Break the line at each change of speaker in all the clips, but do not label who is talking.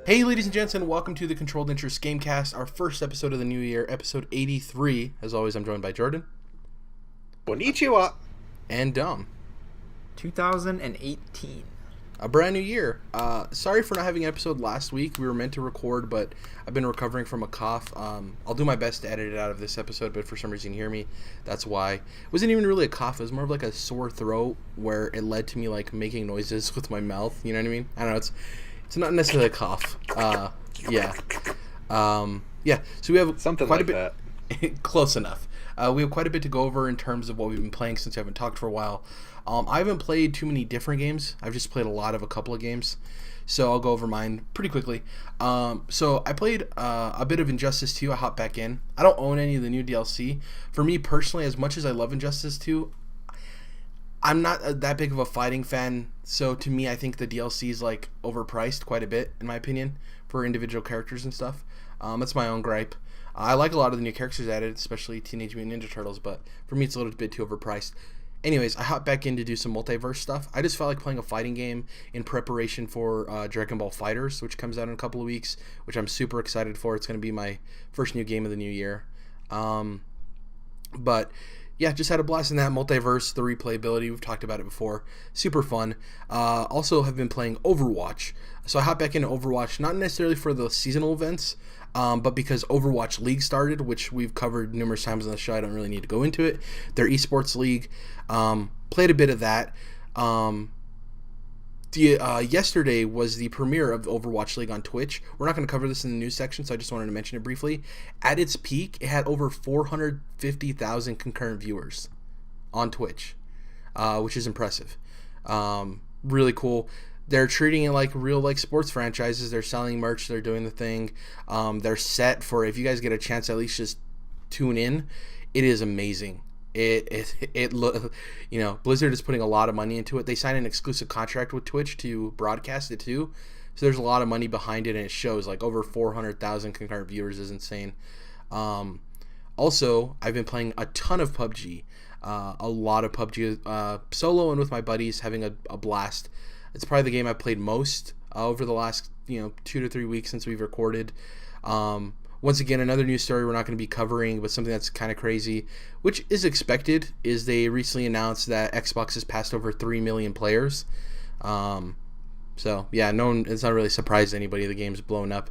Hey, ladies and gents, and welcome to the Controlled Interest Gamecast, our first episode of the new year, episode 83. As always, I'm joined by Jordan.
Konnichiwa.
And Dom.
2018.
A brand new year. Sorry for not having an episode last week. We were meant to record, but I've been recovering from a cough. I'll do my best to edit it out of this episode, but for some reason you hear me. That's why. It wasn't even really a cough. It was more of like a sore throat where it led to me like making noises with my mouth. You know what I mean? I don't know. It's not necessarily a cough. Yeah. So we have
something
quite
like
a bit.
that.
Close enough. We have quite a bit to go over in terms of what we've been playing since we haven't talked for a while. I haven't played too many different games. I've just played a couple of games. So I'll go over mine pretty quickly. So I played a bit of Injustice 2. I hopped back in. I don't own any of the new DLC. For me personally, as much as I love Injustice 2, I'm not that big of a fighting fan. So to me, I think the DLC is like overpriced quite a bit, in my opinion, for individual characters and stuff. That's my own gripe. I like a lot of the new characters added, especially Teenage Mutant Ninja Turtles, but for me it's a little bit too overpriced. Anyways, I hopped back in to do some multiverse stuff. I just felt like playing a fighting game in preparation for Dragon Ball FighterZ, which comes out in a couple of weeks, which I'm super excited for. It's going to be my first new game of the new year. But yeah, just had a blast in that multiverse, the replayability. We've talked about it before. Super fun. Also have been playing Overwatch. So I hopped back into Overwatch, not necessarily for the seasonal events, but because Overwatch League started, which we've covered numerous times on the show. I don't really need to go into it. Their esports league. Played a bit of that. Yesterday was the premiere of the Overwatch League on Twitch. We're not going to cover this in the news section, so I just wanted to mention it briefly. At its peak, it had over 450,000 concurrent viewers on Twitch, which is impressive. Really cool. They're treating it like real sports franchises. They're selling merch. They're doing the thing. They're set for, if you guys get a chance, at least just tune in. It is amazing. Blizzard is putting a lot of money into it. They signed an exclusive contract with Twitch to broadcast it too, so there's a lot of money behind it, and it shows. Like over 400,000 concurrent viewers is insane. Also, I've been playing a ton of PUBG, a lot of PUBG solo and with my buddies, having a blast. It's probably the game I've played most over the last 2 to 3 weeks since we've recorded. Once again, another news story we're not going to be covering, but something that's kind of crazy, which is expected, is they recently announced that Xbox has passed over 3 million players. So, yeah, it's not really surprised anybody. The game's blown up.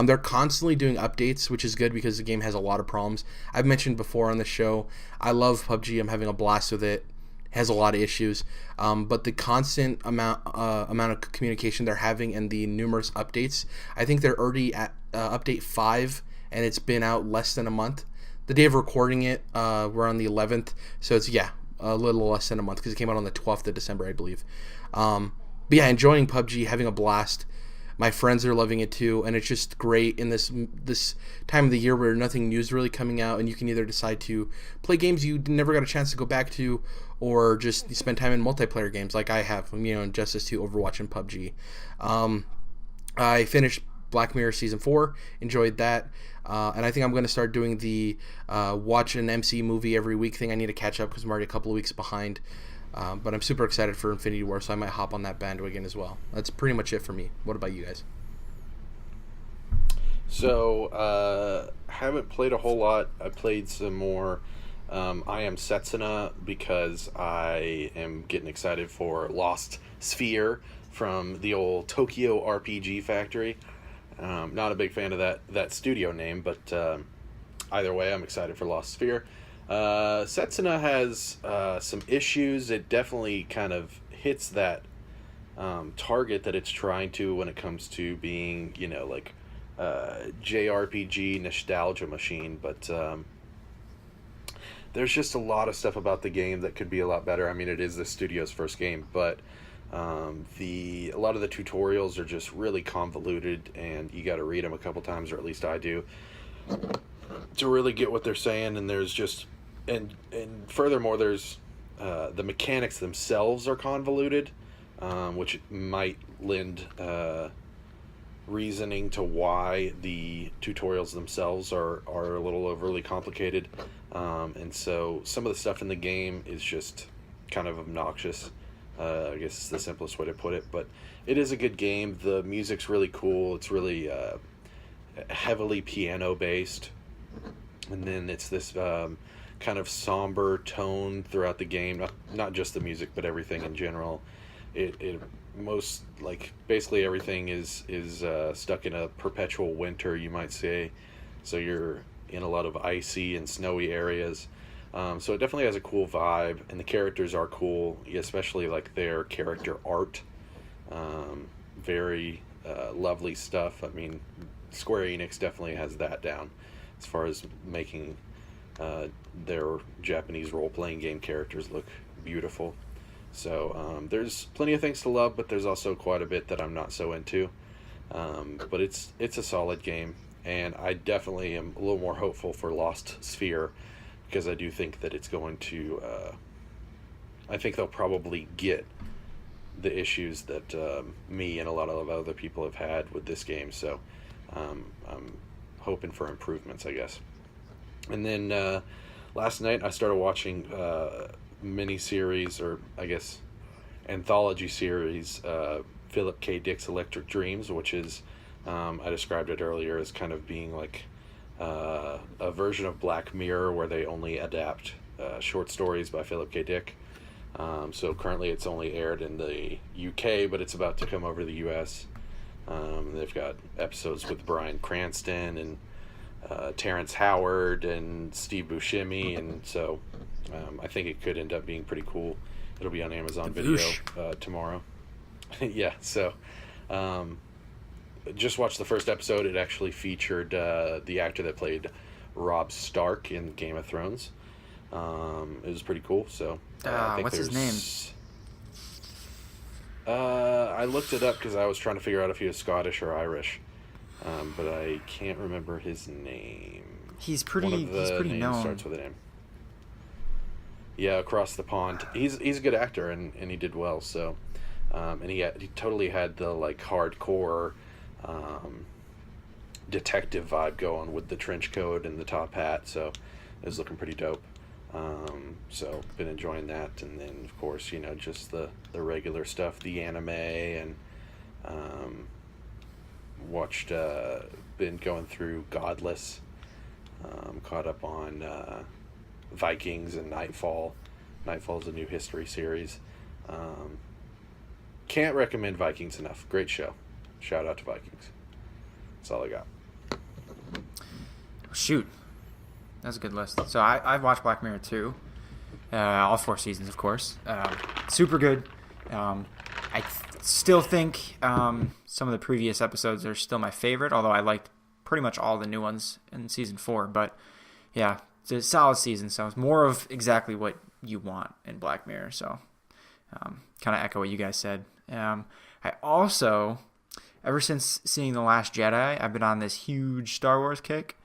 They're constantly doing updates, which is good because the game has a lot of problems. I've mentioned before on the show, I love PUBG. I'm having a blast with it. It has a lot of issues. But the constant amount of communication they're having and the numerous updates, I think they're already at update 5, and it's been out less than a month. The day of recording it, we're on the 11th, so it's, a little less than a month because it came out on the 12th of December, I believe. But yeah, enjoying PUBG, having a blast. My friends are loving it too, and it's just great in this time of the year where nothing new is really coming out, and you can either decide to play games you never got a chance to go back to, or just spend time in multiplayer games like I have, Injustice 2, Overwatch, and PUBG. I finished Black Mirror Season 4, enjoyed that, and I think I'm going to start doing the watch an MC movie every week thing. I need to catch up because I'm already a couple of weeks behind, but I'm super excited for Infinity War, so I might hop on that bandwagon as well. That's pretty much it for me. What about you guys?
So, haven't played a whole lot. I played some more. I am Setsuna because I am getting excited for Lost Sphere from the old Tokyo RPG Factory. Not a big fan of that studio name, but either way, I'm excited for Lost Sphere. Setsuna has some issues. It definitely kind of hits that target that it's trying to when it comes to being, JRPG nostalgia machine, but there's just a lot of stuff about the game that could be a lot better. I mean, it is the studio's first game, but a lot of the tutorials are just really convoluted, and you got to read them a couple times, or at least I do, to really get what they're saying. And there's just and furthermore, there's the mechanics themselves are convoluted, which might lend reasoning to why the tutorials themselves are a little overly complicated, and so some of the stuff in the game is just kind of obnoxious. I guess it's the simplest way to put it, but it is a good game. The music's really cool. It's really heavily piano based, and then it's this kind of somber tone throughout the game. Not just the music, but everything in general. It most, like, basically everything is stuck in a perpetual winter, you might say. So you're in a lot of icy and snowy areas. So it definitely has a cool vibe, and the characters are cool, especially like their character art. Very lovely stuff. I mean, Square Enix definitely has that down as far as making their Japanese role-playing game characters look beautiful. So there's plenty of things to love, but there's also quite a bit that I'm not so into. But it's a solid game, and I definitely am a little more hopeful for Lost Sphere, because I do think that it's going to... I think they'll probably get the issues that me and a lot of other people have had with this game, so I'm hoping for improvements, I guess. And then last night I started watching mini-series, or I guess anthology series, Philip K. Dick's Electric Dreams, which is, I described it earlier as kind of being like a version of Black Mirror where they only adapt short stories by Philip K. Dick. So currently it's only aired in the UK, but it's about to come over to the US. They've got episodes with Bryan Cranston and Terrence Howard and Steve Buscemi, and so I think it could end up being pretty cool. It'll be on Amazon Video tomorrow. Yeah, so just watched the first episode. It actually featured the actor that played Robb Stark in Game of Thrones. It was pretty cool. So I think
what's his name?
I looked it up because I was trying to figure out if he was Scottish or Irish, but I can't remember his name.
He's pretty known.
Starts with a name. Yeah, Across the Pond. He's a good actor, and he did well. So, and he totally had the like hardcore detective vibe going with the trench coat and the top hat. So it was looking pretty dope. So been enjoying that, and then of course just the regular stuff, the anime, and watched been going through Godless, caught up on Vikings and Nightfall. Nightfall's a new history series. Can't recommend Vikings enough. Great show. Shout out to Vikings. That's all I got.
Shoot. That's a good list. So I've watched Black Mirror too. All 4 seasons, of course. Super good. I still think some of the previous episodes are still my favorite, although I liked pretty much all the new ones in season 4. But yeah, it's a solid season, so it's more of exactly what you want in Black Mirror. So kind of echo what you guys said. I also, ever since seeing The Last Jedi, I've been on this huge Star Wars kick.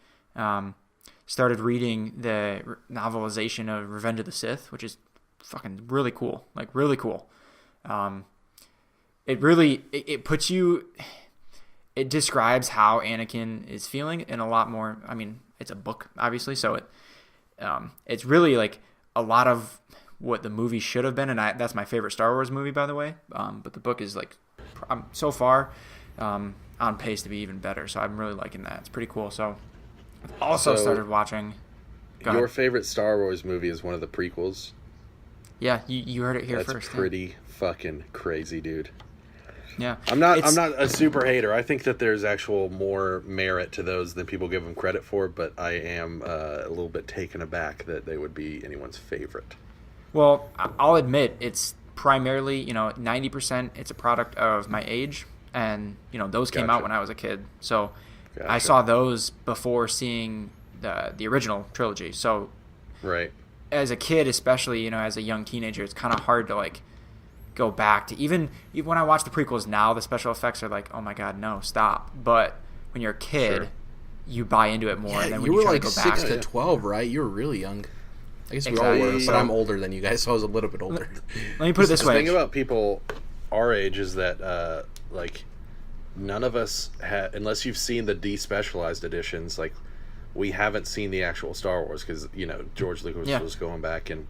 Started reading the novelization of Revenge of the Sith, which is fucking really cool. Like, really cool. It puts you... It describes how Anakin is feeling in a lot more... I mean, it's a book, obviously, so it's really, like, a lot of what the movie should have been, and that's my favorite Star Wars movie, by the way. But the book is, like, so far on pace to be even better, so I'm really liking that. It's pretty cool, so... Also started watching...
Your favorite Star Wars movie is one of the prequels?
Yeah, you heard it here
first.
That's
pretty fucking crazy, dude.
Yeah.
I'm not a super hater. I think that there's actual more merit to those than people give them credit for, but I am a little bit taken aback that they would be anyone's favorite.
Well, I'll admit it's primarily, 90% it's a product of my age, and, those came out when I was a kid. So... Gotcha. I saw those before seeing the original trilogy. So,
right.
As a kid, especially, as a young teenager, it's kind of hard to like go back to even when I watch the prequels now. The special effects are like, oh my god, no, stop. But when you're a kid, you buy into it more.
Yeah,
and then when
you were
try
like
to go back
6 to 12, right? You were really young. I guess we all were, but I'm older than you guys, so I was a little bit older.
Let me put it this way.
The thing about people our age is that none of us unless you've seen the despecialized editions, like we haven't seen the actual Star Wars because George Lucas was going back and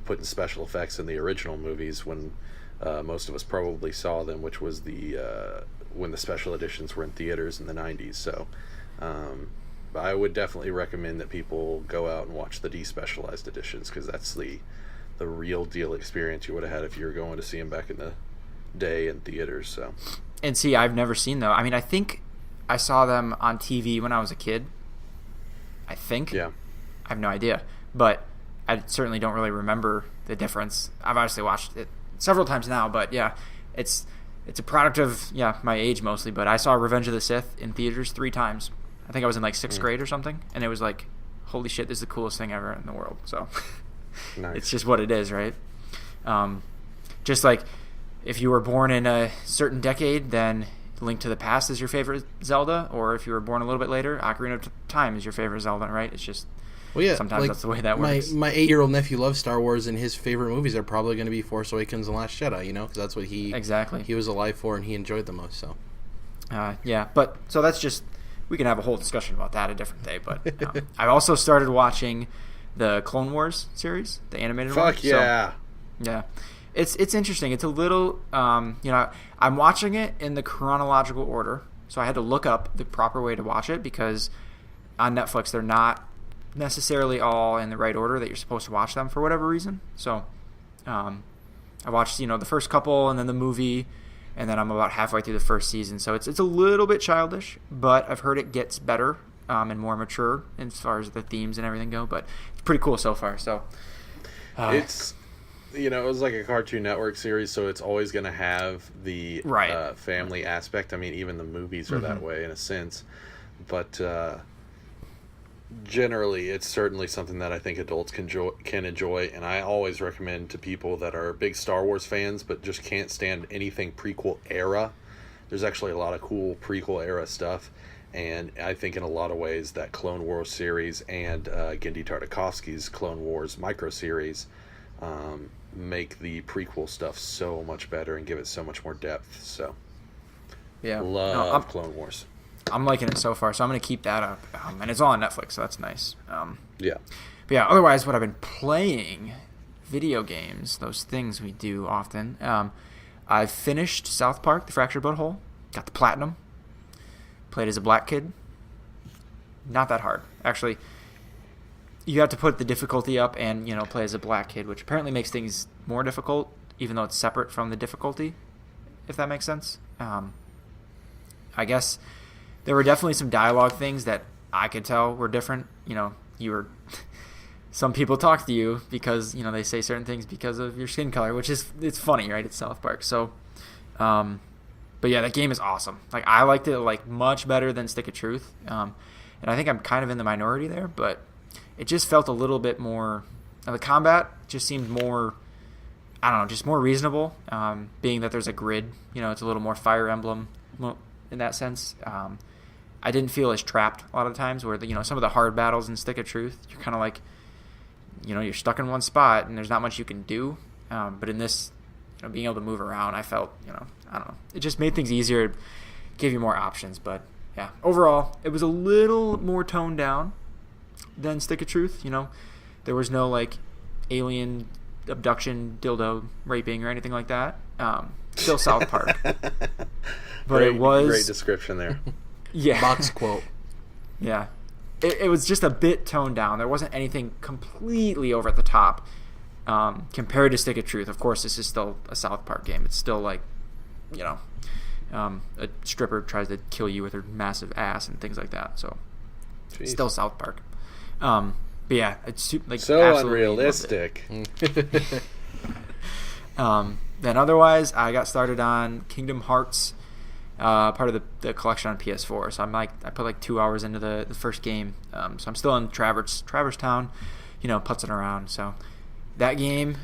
putting special effects in the original movies when most of us probably saw them, which was when the special editions were in theaters in the 90s. So I would definitely recommend that people go out and watch the despecialized editions, because that's the real deal experience you would have had if you were going to see them back in the day in theaters. So,
and see, I've never seen them. I mean, I think I saw them on TV when I was a kid. I think.
Yeah.
I have no idea, but I certainly don't really remember the difference. I've obviously watched it several times now, but yeah, it's a product of my age mostly. But I saw Revenge of the Sith in theaters 3 times. I think I was in like 6th grade or something, and it was like, holy shit, this is the coolest thing ever in the world. So
nice.
It's just what it is, right? Just like if you were born in a certain decade, then Link to the Past is your favorite Zelda, or if you were born a little bit later, Ocarina of Time is your favorite Zelda, right? It's just sometimes like, that's the way that works.
My 8-year-old nephew loves Star Wars, and his favorite movies are probably going to be Force Awakens and Last Jedi, because that's what he was alive for and he enjoyed the most. So
but so that's just, we can have a whole discussion about that a different day. But I've also started watching the Clone Wars series, the animated one.
Fuck yeah.
So, yeah. It's interesting. It's a little, I'm watching it in the chronological order, so I had to look up the proper way to watch it, because on Netflix they're not necessarily all in the right order that you're supposed to watch them for whatever reason. So I watched, the first couple and then the movie, and then I'm about halfway through the first season. So it's a little bit childish, but I've heard it gets better and more mature as far as the themes and everything go. But it's pretty cool so far. So
it's... it was like a Cartoon Network series, so it's always going to have the family aspect. I mean, even the movies are that way in a sense. But generally, it's certainly something that I think adults can enjoy. And I always recommend to people that are big Star Wars fans but just can't stand anything prequel era. There's actually a lot of cool prequel era stuff. And I think in a lot of ways that Clone Wars series and Genndy Tartakovsky's Clone Wars micro series make the prequel stuff so much better and give it so much more depth. So love Clone Wars.
I'm liking it so far, so I'm going to keep that up. And it's all on Netflix, so that's nice.
Yeah.
But yeah, otherwise what I've been playing, video games, those things we do often. I've finished South Park, The Fractured But Whole. Got the platinum. Played as a black kid. Not that hard. Actually, you have to put the difficulty up and, play as a black kid, which apparently makes things more difficult, even though it's separate from the difficulty, if that makes sense. I guess there were definitely some dialogue things that I could tell were different. Some people talk to you because, they say certain things because of your skin color, which is, it's funny, right? It's South Park. So, but yeah, that game is awesome. Like, I liked it, much better than Stick of Truth. And I think I'm kind of in the minority there, but it just felt a little bit more... the combat just seemed more... I don't know, just more reasonable, being that there's a grid. It's a little more Fire Emblem in that sense. I didn't feel as trapped a lot of times where, some of the hard battles in Stick of Truth, you're kind of like, you're stuck in one spot and there's not much you can do. But in this, being able to move around, I felt, I don't know. It just made things easier, gave you more options. But, yeah, overall, it was a little more toned down than Stick of Truth. There was no alien abduction, dildo raping or anything like that. Still South Park, but it was
great description there.
Yeah,
box quote.
Yeah, it was just a bit toned down. There wasn't anything completely over at the top compared to Stick of Truth. Of course, this is still a South Park game. It's still a stripper tries to kill you with her massive ass and things like that. So, Jeez. Still South Park. But yeah, it's
so unrealistic.
Then otherwise, I got started on Kingdom Hearts, part of the collection on PS4. So I put 2 hours into the first game. So I'm still in Traverse Town, putzing around. So that game,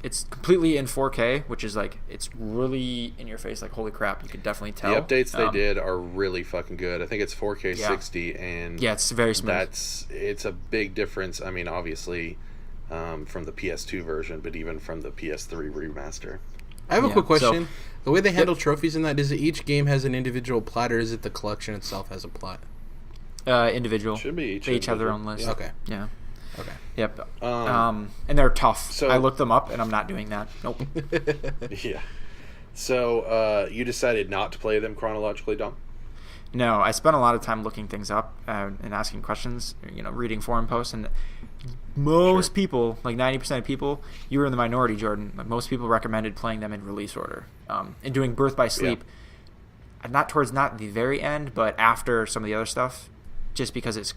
it's completely in 4K, which is it's really in your face. Holy crap, you could definitely tell.
The updates they did are really fucking good. I think it's 4K 60, and
it's very smooth.
It's a big difference. I mean, obviously, from the PS2 version, but even from the PS3 remaster.
I have a quick question. So, the way they handle trophies in that, is it each game has an individual plat, or is it the collection itself has a plat?
Individual.
Should be each.
They each have their own list.
Okay.
Yeah.
Okay.
Yep. And they're tough.
So
I looked them up, and I'm not doing that. Nope.
Yeah. So you decided not to play them chronologically, Dom?
No, I spent a lot of time looking things up and asking questions, reading forum posts, and most people, like 90% of people, you were in the minority, Jordan. Like most people recommended playing them in release order and doing Birth by Sleep. Yeah. Not the very end, but after some of the other stuff, just because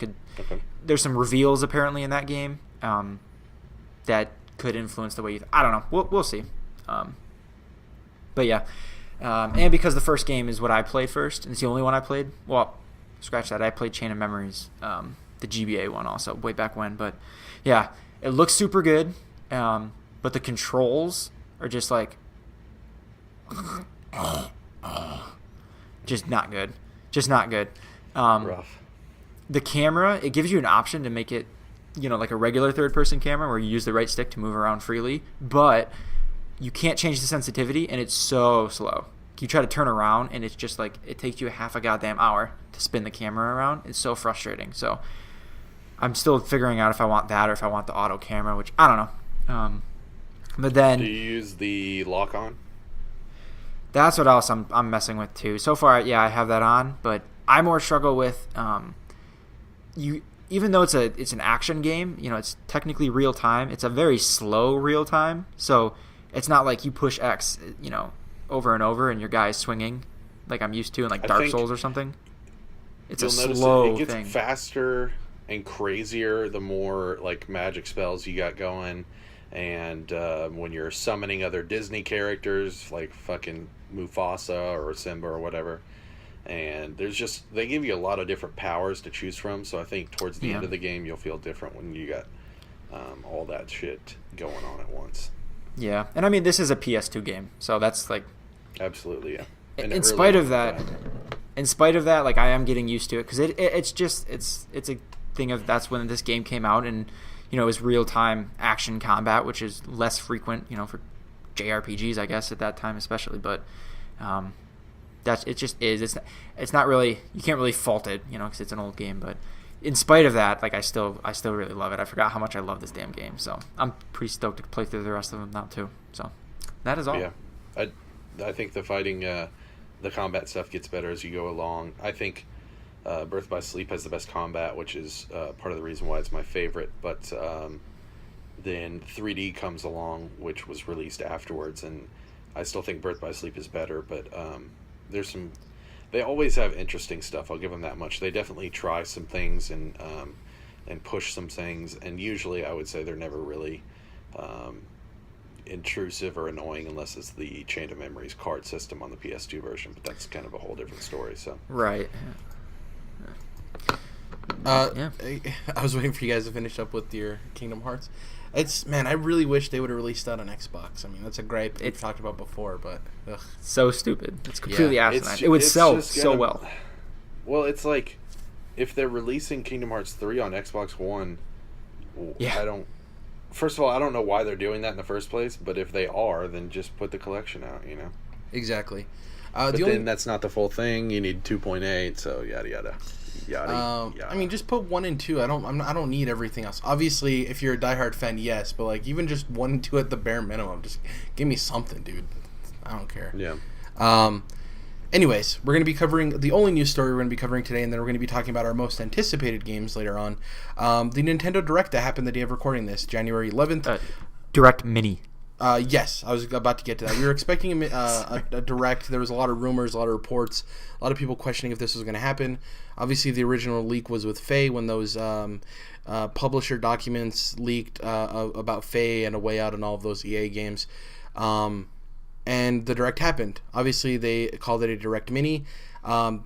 there's some reveals apparently in that game that could influence the way you. I don't know. We'll see. But yeah. And because the first game is what I played first, and it's the only one I played. Well, scratch that. I played Chain of Memories, the GBA one also, way back when. But yeah, it looks super good. But the controls are just like, just not good. Just not good.
Rough.
The camera, it gives you an option to make it, like a regular third-person camera where you use the right stick to move around freely, but you can't change the sensitivity, and it's so slow. You try to turn around, and it's just like it takes you a half a goddamn hour to spin the camera around. It's so frustrating. So I'm still figuring out if I want that or if I want the auto camera, which I don't know. But then,
do you use the lock on?
That's what else I'm messing with too. So far, yeah, I have that on, but I more struggle with even though it's an action game, it's technically real time. It's a very slow real time, so it's not like you push X, over and over and your guy's swinging like I'm used to in like Dark Souls or something. It's a slow
it gets
thing.
Faster and crazier the more like magic spells you got going, and when you're summoning other Disney characters like fucking Mufasa or Simba or whatever. And they give you a lot of different powers to choose from, so I think towards the end of the game you'll feel different when you got all that shit going on at once.
Yeah, and I mean this is a PS2 game, so that's like
absolutely, yeah.
And in spite of that, like I am getting used to it because it's a thing of that's when this game came out, and it was real time action combat, which is less frequent, for JRPGs I guess at that time especially, but. It just is. It's not really. You can't really fault it, because it's an old game. But in spite of that, like I still really love it. I forgot how much I love this damn game. So I'm pretty stoked to play through the rest of them now too. So that is all.
Yeah, I think the fighting, the combat stuff gets better as you go along. I think Birth by Sleep has the best combat, which is part of the reason why it's my favorite. But then 3D comes along, which was released afterwards, and I still think Birth by Sleep is better, but. They always have interesting stuff. I'll give them that much. They definitely try some things and push some things, and usually I would say they're never really intrusive or annoying unless it's the Chain of Memories card system on the PS2 version. But that's kind of a whole different story. So
right.
Yeah. I was waiting for you guys to finish up with your Kingdom Hearts. I really wish they would have released that on Xbox. I mean, that's a gripe we've talked about before, but ugh.
So stupid. It's completely asinine. It would sell so well.
Well, it's like if they're releasing Kingdom Hearts 3 on Xbox One, first of all, I don't know why they're doing that in the first place, but if they are, then just put the collection out,
Exactly.
But then that's not the full thing. You need 2.8, so yada yada.
I mean, just put 1 and 2. I don't need everything else. Obviously, if you're a diehard fan, yes, but like even just 1 and 2 at the bare minimum, just give me something, dude. I don't care.
Yeah.
Anyways, we're going to be covering the only news story we're going to be covering today, and then we're going to be talking about our most anticipated games later on. The Nintendo Direct that happened the day of recording this, January 11th.
Direct Mini.
Yes, I was about to get to that. We were expecting a Direct. There was a lot of rumors, a lot of reports, a lot of people questioning if this was going to happen. Obviously, the original leak was with Faye when those publisher documents leaked about Faye and A Way Out and all of those EA games. And the Direct happened. Obviously, they called it a Direct Mini.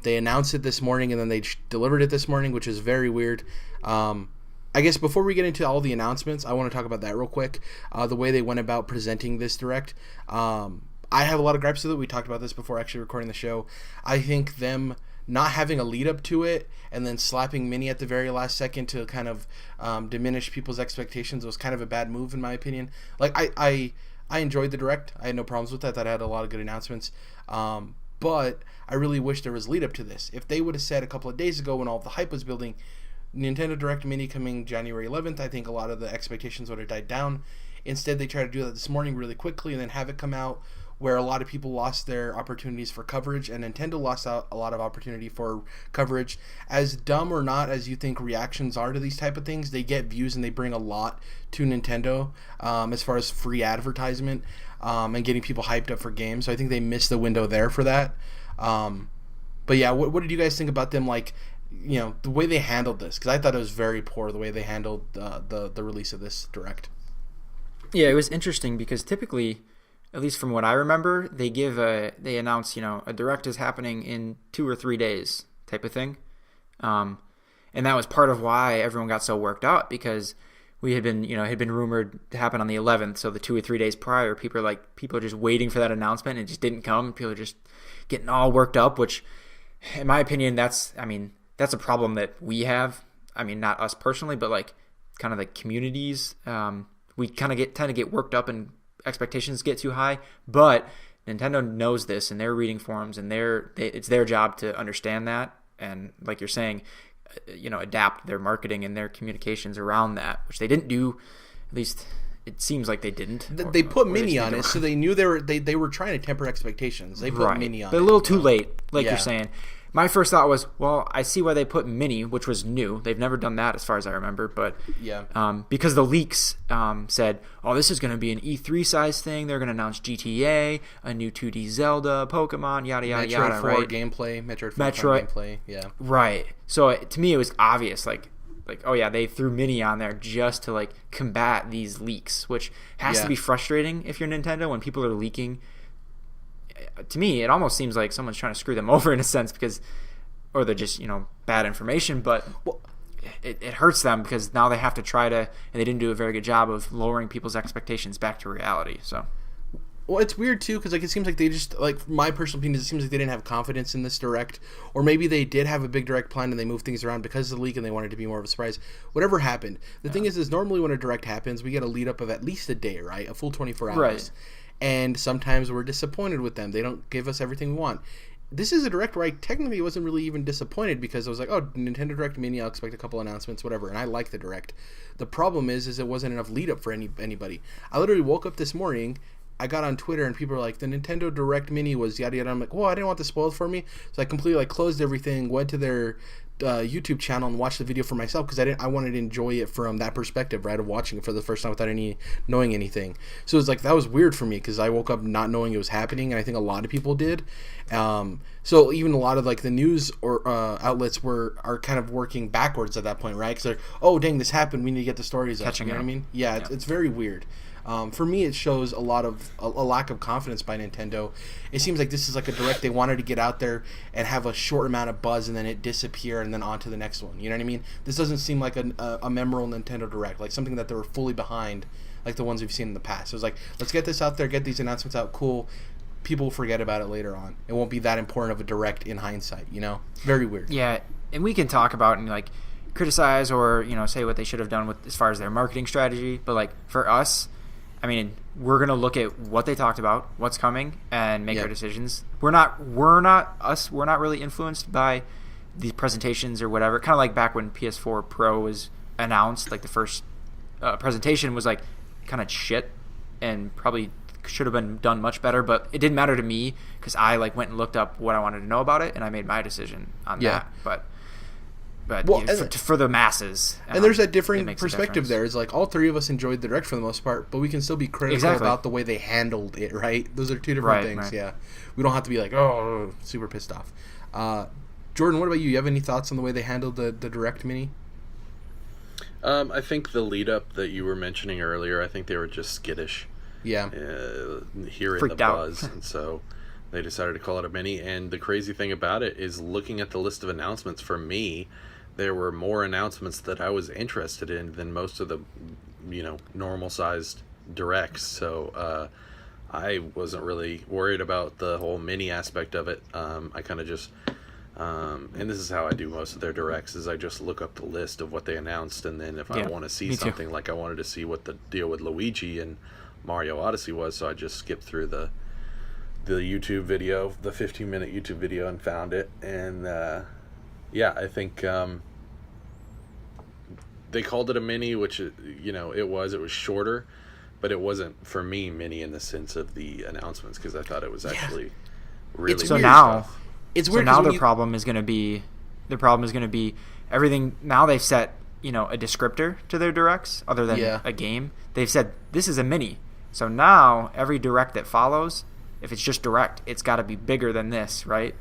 They announced it this morning, and then they delivered it this morning, which is very weird. I guess before we get into all the announcements, I want to talk about that real quick. The way they went about presenting this Direct. I have a lot of gripes with it. We talked about this before actually recording the show. I think them not having a lead up to it and then slapping Mini at the very last second to kind of diminish people's expectations was kind of a bad move in my opinion. Like I enjoyed the Direct. I had no problems with that. That had a lot of good announcements. But I really wish there was lead up to this. If they would have said a couple of days ago when all of the hype was building, Nintendo Direct Mini coming January 11th, I think a lot of the expectations would have died down. Instead, they tried to do that this morning really quickly and then have it come out where a lot of people lost their opportunities for coverage, and Nintendo lost out a lot of opportunity for coverage. As dumb or not as you think reactions are to these type of things, they get views and they bring a lot to Nintendo as far as free advertisement and getting people hyped up for games. So I think they missed the window there for that. But yeah, what did you guys think about them, like, you know, the way they handled this? Because I thought it was very poor the way they handled the release of this Direct.
Yeah, it was interesting because typically, at least from what I remember, they announce, you know, a Direct is happening in 2 or 3 days type of thing. And that was part of why everyone got so worked out, because we had been rumored to happen on the 11th. So the 2 or 3 days prior, people are just waiting for that announcement, and it just didn't come. People are just getting all worked up, which in my opinion, that's a problem that we have. I mean, not us personally, but like kind of the communities. We kind of tend to get worked up and expectations get too high, but Nintendo knows this, and they're reading forums, and it's their job to understand that, and like you're saying, you know, adapt their marketing and their communications around that, which they didn't do. At least it seems like they didn't.
They put Mini on it, so they knew they were trying to temper expectations. They put Mini on it,
but a little too late, like you're saying. My first thought was, well, I see why they put Mini, which was new. They've never done that as far as I remember. But because the leaks said, oh, this is going to be an E3 size thing. They're going to announce GTA, a new 2D Zelda, Pokemon, yada, yada, yada.
Metroid 4 gameplay, Metroid 4 gameplay, yeah.
Right. So to me, it was obvious, like, oh, yeah, they threw Mini on there just to, like, combat these leaks, which has to be frustrating if you're Nintendo when people are leaking. To me, it almost seems like someone's trying to screw them over in a sense, or they're just, you know, bad information, but it hurts them because now they have to and they didn't do a very good job of lowering people's expectations back to reality. So,
well, it's weird too, because like it seems like they just, like, my personal opinion is, it seems like they didn't have confidence in this Direct, or maybe they did have a big Direct plan and they moved things around because of the leak and they wanted to be more of a surprise. Whatever happened, the thing is normally when a Direct happens, we get a lead up of at least a day, right? A full 24 hours. Right. And sometimes we're disappointed with them. They don't give us everything we want. This is a Direct where I technically wasn't really even disappointed, because I was like, oh, Nintendo Direct Mini, I'll expect a couple announcements, whatever. And I like the Direct. The problem is it wasn't enough lead up for anybody. I literally woke up this morning, I got on Twitter, and people were like, the Nintendo Direct Mini was yada yada. I'm like, well, I didn't want this spoiled for me. So I completely like closed everything, went to their YouTube channel and watched the video for myself, because I wanted to enjoy it from that perspective, right, of watching it for the first time without knowing anything. So it was like, that was weird for me, because I woke up not knowing it was happening, and I think a lot of people did. So even a lot of like the news or outlets are kind of working backwards at that point, right? Because they're, oh dang, this happened, we need to get the stories up. You know what I mean? Yeah. It's very weird. For me, it shows a lack of confidence by Nintendo. It seems like this is like a Direct they wanted to get out there and have a short amount of buzz, and then it disappear, and then on to the next one. You know what I mean? This doesn't seem like a memorable Nintendo Direct, like something that they were fully behind, like the ones we've seen in the past. It was like, let's get this out there, get these announcements out, cool. People will forget about it later on. It won't be that important of a Direct in hindsight, you know? Very weird.
Yeah, and we can talk about and like criticize or, you know, say what they should have done with as far as their marketing strategy, but like for us, I mean, we're gonna look at what they talked about, what's coming, and make our decisions. We're not really influenced by the presentations or whatever. Kind of like back when PS4 Pro was announced, like the first presentation was like kind of shit, and probably should have been done much better. But it didn't matter to me because I like went and looked up what I wanted to know about it, and I made my decision on that. But well, for the masses.
And there's that different perspective there. It's like all three of us enjoyed the Direct for the most part, but we can still be critical about the way they handled it, right? Those are two different things, right. Yeah. We don't have to be like, oh, super pissed off. Jordan, what about you? You have any thoughts on the way they handled the Direct Mini?
I think the lead-up that you were mentioning earlier, I think they were just skittish.
Yeah.
Hearing
Freaked
the
out.
buzz, and so they decided to call it a Mini. And the crazy thing about it is, looking at the list of announcements, for me, there were more announcements that I was interested in than most of the, you know, normal-sized Directs. So I wasn't really worried about the whole Mini aspect of it. I kind of just, and this is how I do most of their Directs, is I just look up the list of what they announced, and then if I want to see something, like I wanted to see what the deal with Luigi and Mario Odyssey was, so I just skipped through the YouTube video, the 15-minute YouTube video, and found it. And I think they called it a mini, which it was shorter, but it wasn't for me mini in the sense of the announcements because I thought it was actually really
It's
So
weird
now,
stuff.
It's
so
weird.
now
'Cause when
their problem is going to be everything. Now they've set a descriptor to their directs other than
Yeah.
a game. They've said this is a mini. So now every direct that follows, if it's just direct, it's got to be bigger than this, right?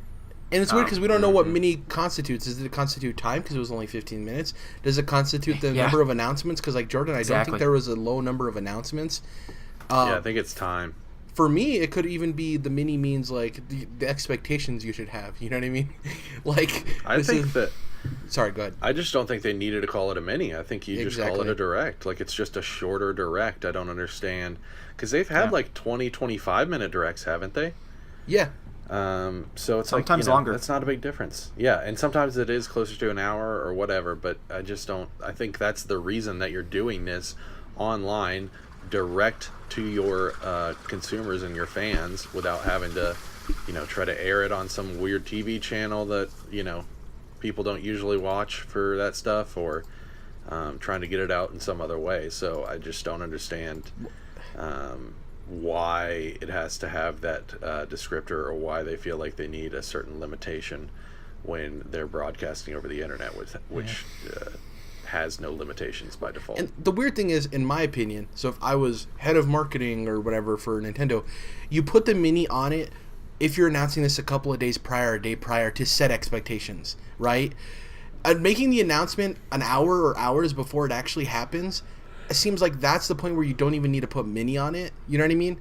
And it's weird because we don't know what mini constitutes. Does it constitute time because it was only 15 minutes? Does it constitute the
Yeah.
number of announcements? Because like Jordan, I don't
Exactly.
think there was a low number of announcements.
Yeah, I think it's time.
For me, it could even be the mini means like the expectations you should have. You know what I mean? Like
I think that.
Sorry, go ahead.
I just don't think they needed to call it a mini. I think you just call it
Exactly.
a direct. Like, it's just a shorter direct. I don't understand. Because they've had, 25-minute directs, haven't they?
Yeah.
So it's
Sometimes longer.
That's not a big difference. Yeah, and sometimes it is closer to an hour or whatever, but I just don't... I think that's the reason that you're doing this online, direct to your consumers and your fans without having to, try to air it on some weird TV channel that, people don't usually watch for that stuff, or trying to get it out in some other way. So I just don't understand why it has to have that descriptor, or why they feel like they need a certain limitation when they're broadcasting over the internet, which has no limitations by default.
And the weird thing is, in my opinion, so if I was head of marketing or whatever for Nintendo, you put the mini on it if you're announcing this a couple of days prior, a day prior, to set expectations, right? And making the announcement an hour or hours before it actually happens, it seems like that's the point where you don't even need to put mini on it. You know what I mean?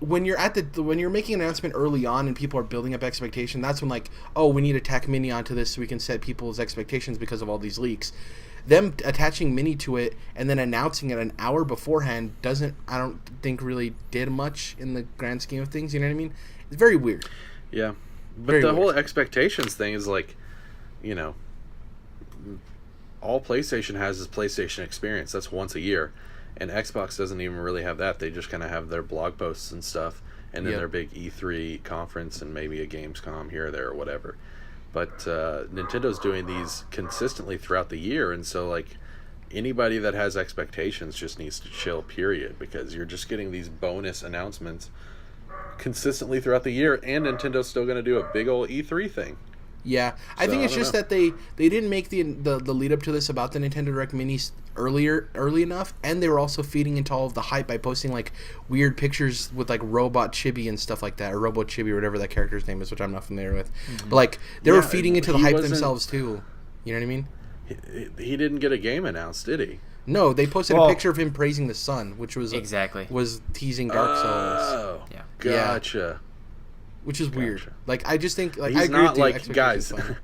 When you're making an announcement early on and people are building up expectation, that's when like, oh, we need to tack mini onto this so we can set people's expectations because of all these leaks. Them attaching mini to it and then announcing it an hour beforehand I don't think really did much in the grand scheme of things. You know what I mean? It's very weird.
Yeah, but
Very
the
weird.
whole expectations thing is like, all PlayStation has is PlayStation Experience. That's once a year, and Xbox doesn't even really have that. They just kind of have their blog posts and stuff, and then
Yep.
their big E3 conference and maybe a Gamescom here or there or whatever. But Nintendo's doing these consistently throughout the year, and so like anybody that has expectations just needs to chill, period, because you're just getting these bonus announcements consistently throughout the year, and Nintendo's still going to do a big old E3 thing.
Yeah, I think
I
it's
don't
just
know.
that they didn't make the lead up to this about the Nintendo Direct Minis early enough, and they were also feeding into all of the hype by posting like weird pictures with like Robot Chibi and stuff like that, or Robo Chibi or whatever that character's name is, which I'm not familiar with. But like they were
Yeah,
feeding into the
he
hype
wasn't-
themselves too. You know what I mean?
He didn't get a game announced, did he?
No, they posted
Well-
a picture of him praising the sun, which was
Exactly.
was teasing Dark Souls,
Oh,
Yeah.
gotcha.
which is weird.
Gotcha.
Like I just think like
He's
I agree
not
with you,
like,
expectations
guys,
fine.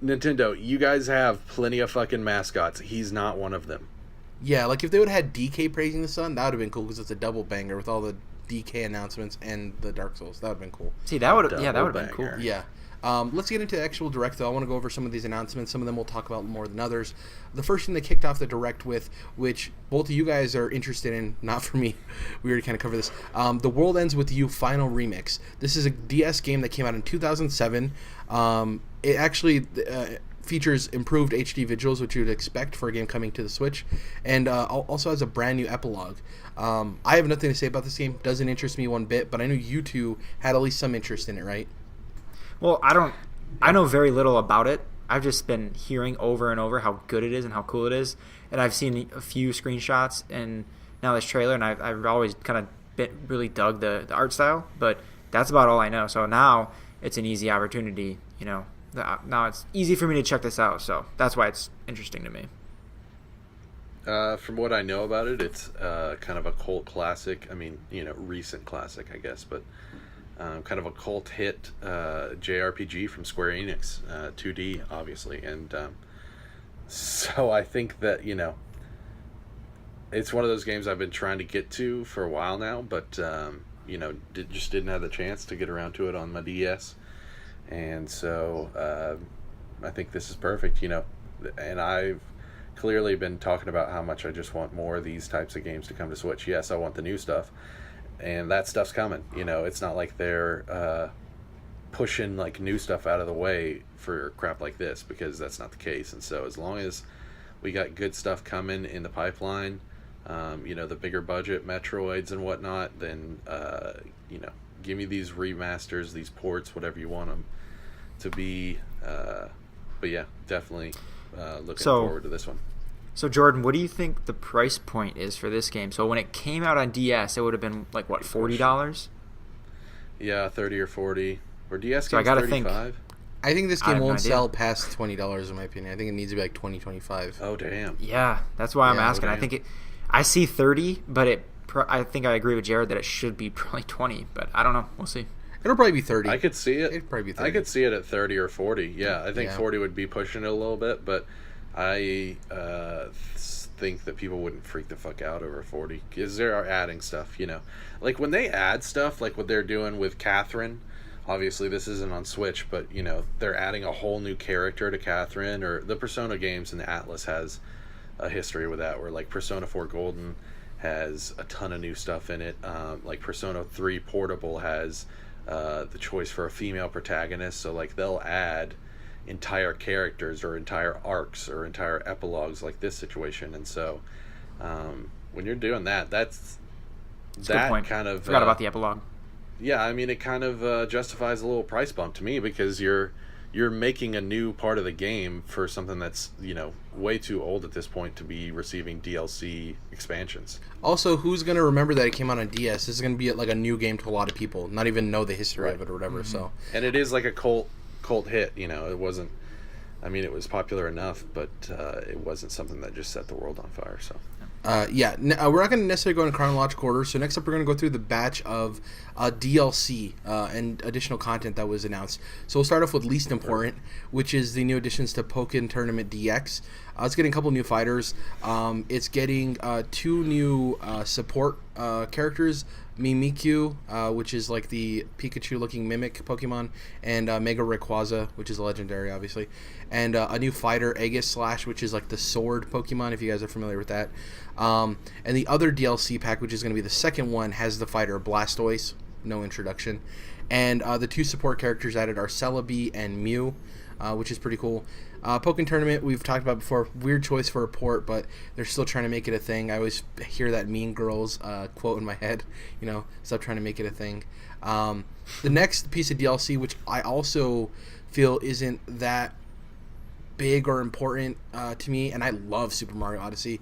Nintendo, you guys have plenty of fucking mascots. He's not one of them.
Yeah, like if they would have had DK praising the sun, that would have been cool because it's a double banger with all the DK announcements and the Dark Souls. That would have been cool.
See, that would have been cool.
banger.
Yeah. Let's get into the actual Direct, though. I want to go over some of these announcements. Some of them we'll talk about more than others. The first thing they kicked off the Direct with, which both of you guys are interested in, not for me. We already kind of covered this. The World Ends With You Final Remix. This is a DS game that came out in 2007. It actually features improved HD visuals, which you would expect for a game coming to the Switch, and also has a brand new epilogue. I have nothing to say about this game. Doesn't interest me one bit, but I know you two had at least some interest in it, right?
Well, I know very little about it. I've just been hearing over and over how good it is and how cool it is, and I've seen a few screenshots and now this trailer, and I've always kind of really dug the art style, but that's about all I know. So now it's an easy opportunity, now it's easy for me to check this out, so that's why it's interesting to me.
From what I know about it, it's kind of a cult classic. I mean, recent classic, I guess, but kind of a cult hit JRPG from Square Enix, 2D, obviously. And so I think that, it's one of those games I've been trying to get to for a while now, but, just didn't have the chance to get around to it on my DS. And so I think this is perfect, and I've clearly been talking about how much I just want more of these types of games to come to Switch. Yes, I want the new stuff, and that stuff's coming. It's not like they're pushing like new stuff out of the way for crap like this, because that's not the case. And so as long as we got good stuff coming in the pipeline. The bigger budget Metroids and whatnot, then give me these remasters, these ports, whatever you want them to be. But yeah, definitely looking forward to this one.
So Jordan, what do you think the price point is for this game? So when it came out on DS, it would have been like what, $40?
Yeah, 30 or 40. Or DS
So I
games
gotta
35.
think.
I think this
I
game
have no
won't
idea.
sell past $20 in my opinion. I think it needs to be like 20, 25.
Oh damn.
Yeah, that's why I'm
Yeah,
asking. I
okay.
think I see 30, but I think I agree with Jared that it should be probably 20, but I don't know. We'll see.
It'll probably be 30.
I could see it.
It'd probably be 30.
I could see it at 30 or 40. Yeah, I think
Yeah.
40 would be pushing it a little bit, but I think that people wouldn't freak the fuck out over 40 because they are adding stuff, Like when they add stuff, like what they're doing with Catherine. Obviously, this isn't on Switch, but they're adding a whole new character to Catherine. Or the Persona games and the Atlas has a history with that, where like Persona 4 Golden has a ton of new stuff in it. Like Persona 3 Portable has the choice for a female protagonist, so like they'll add entire characters or entire arcs or entire epilogues like this situation. And so when you're doing that's
a good
that
point.
kind of
Forgot about the epilogue.
yeah, I mean, it kind of justifies a little price bump to me because you're making a new part of the game for something that's way too old at this point to be receiving DLC expansions.
Also, who's going to remember that it came out on DS? This is going to be like a new game to a lot of people, not even know the history
Right.
of it or whatever. So,
And it is like a cult hit. It wasn't. I mean, it was popular enough, but it wasn't something that just set the world on fire. So.
we're not going to necessarily go in chronological order. So next up, we're going to go through the batch of DLC and additional content that was announced. So we'll start off with least important, which is the new additions to Pokken Tournament DX. It's getting a couple new fighters. It's getting 2 new support characters. Mimikyu, which is like the Pikachu-looking mimic Pokemon, and Mega Rayquaza, which is a legendary, obviously, and a new fighter, Aegislash, which is like the sword Pokemon, if you guys are familiar with that. And the other DLC pack, which is going to be the second one, has the fighter Blastoise, no introduction, and the 2 support characters added are Celebi and Mew, which is pretty cool. Pokken Tournament, we've talked about before. Weird choice for a port, but they're still trying to make it a thing. I always hear that Mean Girls quote in my head, stop trying to make it a thing. The next piece of DLC, which I also feel isn't that big or important to me, and I love Super Mario Odyssey,